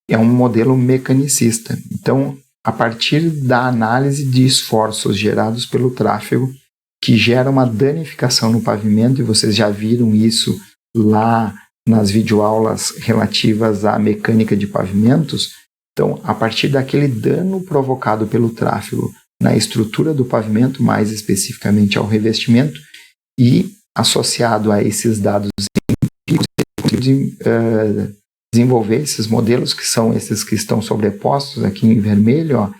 é um modelo mecanicista. Então, a partir da análise de esforços gerados pelo tráfego, que gera uma danificação no pavimento, e vocês já viram isso lá nas videoaulas relativas à mecânica de pavimentos. Então, a partir daquele dano provocado pelo tráfego na estrutura do pavimento, mais especificamente ao revestimento, e associado a esses dados empíricos, desenvolver esses modelos, que são esses que estão sobrepostos aqui em vermelho, ó,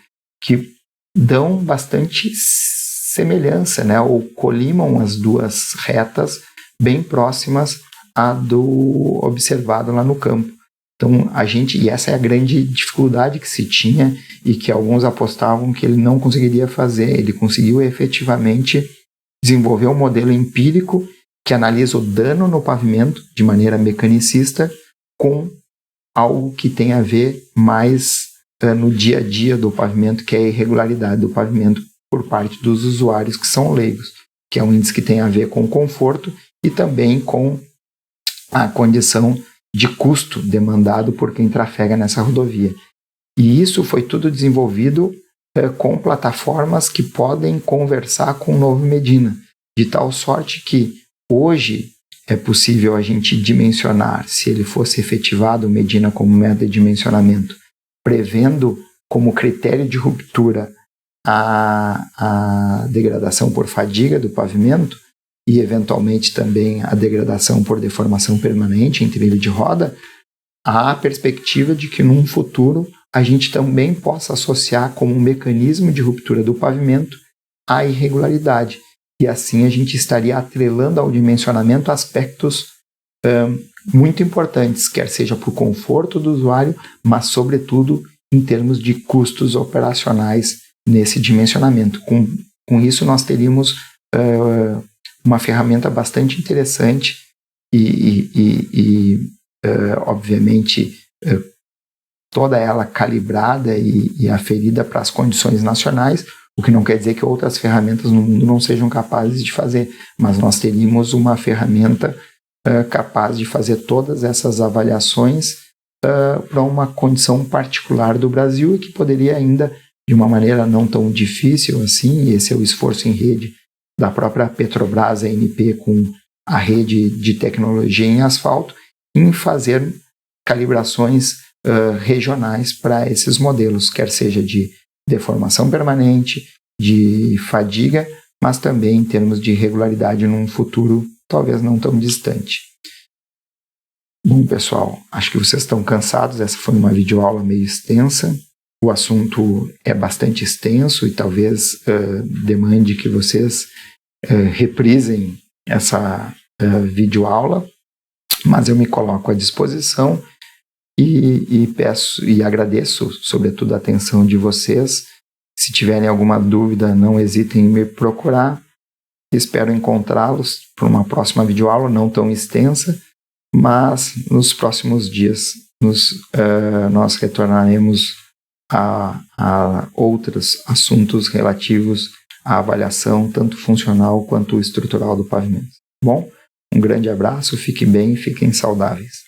que dão bastante semelhança, né, ou colimam as duas retas bem próximas à do observado lá no campo. Então, e essa é a grande dificuldade que se tinha e que alguns apostavam que ele não conseguiria fazer. Ele conseguiu efetivamente desenvolver um modelo empírico que analisa o dano no pavimento de maneira mecanicista com algo que tem a ver mais no dia a dia do pavimento, que é a irregularidade do pavimento por parte dos usuários que são leigos, que é um índice que tem a ver com conforto e também com a condição de custo demandado por quem trafega nessa rodovia. E isso foi tudo desenvolvido com plataformas que podem conversar com o novo Medina, de tal sorte que hoje é possível a gente dimensionar, se ele fosse efetivado o Medina como método de dimensionamento, prevendo como critério de ruptura a degradação por fadiga do pavimento e, eventualmente, também a degradação por deformação permanente em trilho de roda, há a perspectiva de que, num futuro, a gente também possa associar como um mecanismo de ruptura do pavimento a irregularidade. E assim a gente estaria atrelando ao dimensionamento aspectos muito importantes, quer seja para o conforto do usuário, mas sobretudo em termos de custos operacionais nesse dimensionamento. Com isso nós teríamos uma ferramenta bastante interessante e obviamente toda ela calibrada e aferida para as condições nacionais, o que não quer dizer que outras ferramentas no mundo não sejam capazes de fazer, mas nós teríamos uma ferramenta capaz de fazer todas essas avaliações para uma condição particular do Brasil e que poderia ainda, de uma maneira não tão difícil assim, e esse é o esforço em rede da própria Petrobras, a ANP, com a rede de tecnologia em asfalto, em fazer calibrações regionais para esses modelos, quer seja de deformação permanente, de fadiga, mas também em termos de regularidade num futuro talvez não tão distante. Bom, pessoal, acho que vocês estão cansados, essa foi uma videoaula meio extensa, o assunto é bastante extenso e talvez demande que vocês reprisem essa videoaula, mas eu me coloco à disposição e peço e agradeço, sobretudo, a atenção de vocês. Se tiverem alguma dúvida, não hesitem em me procurar. Espero encontrá-los para uma próxima videoaula, não tão extensa, mas nos próximos dias nós retornaremos a outros assuntos relativos à avaliação, tanto funcional quanto estrutural do pavimento. Bom, um grande abraço, fiquem bem e fiquem saudáveis.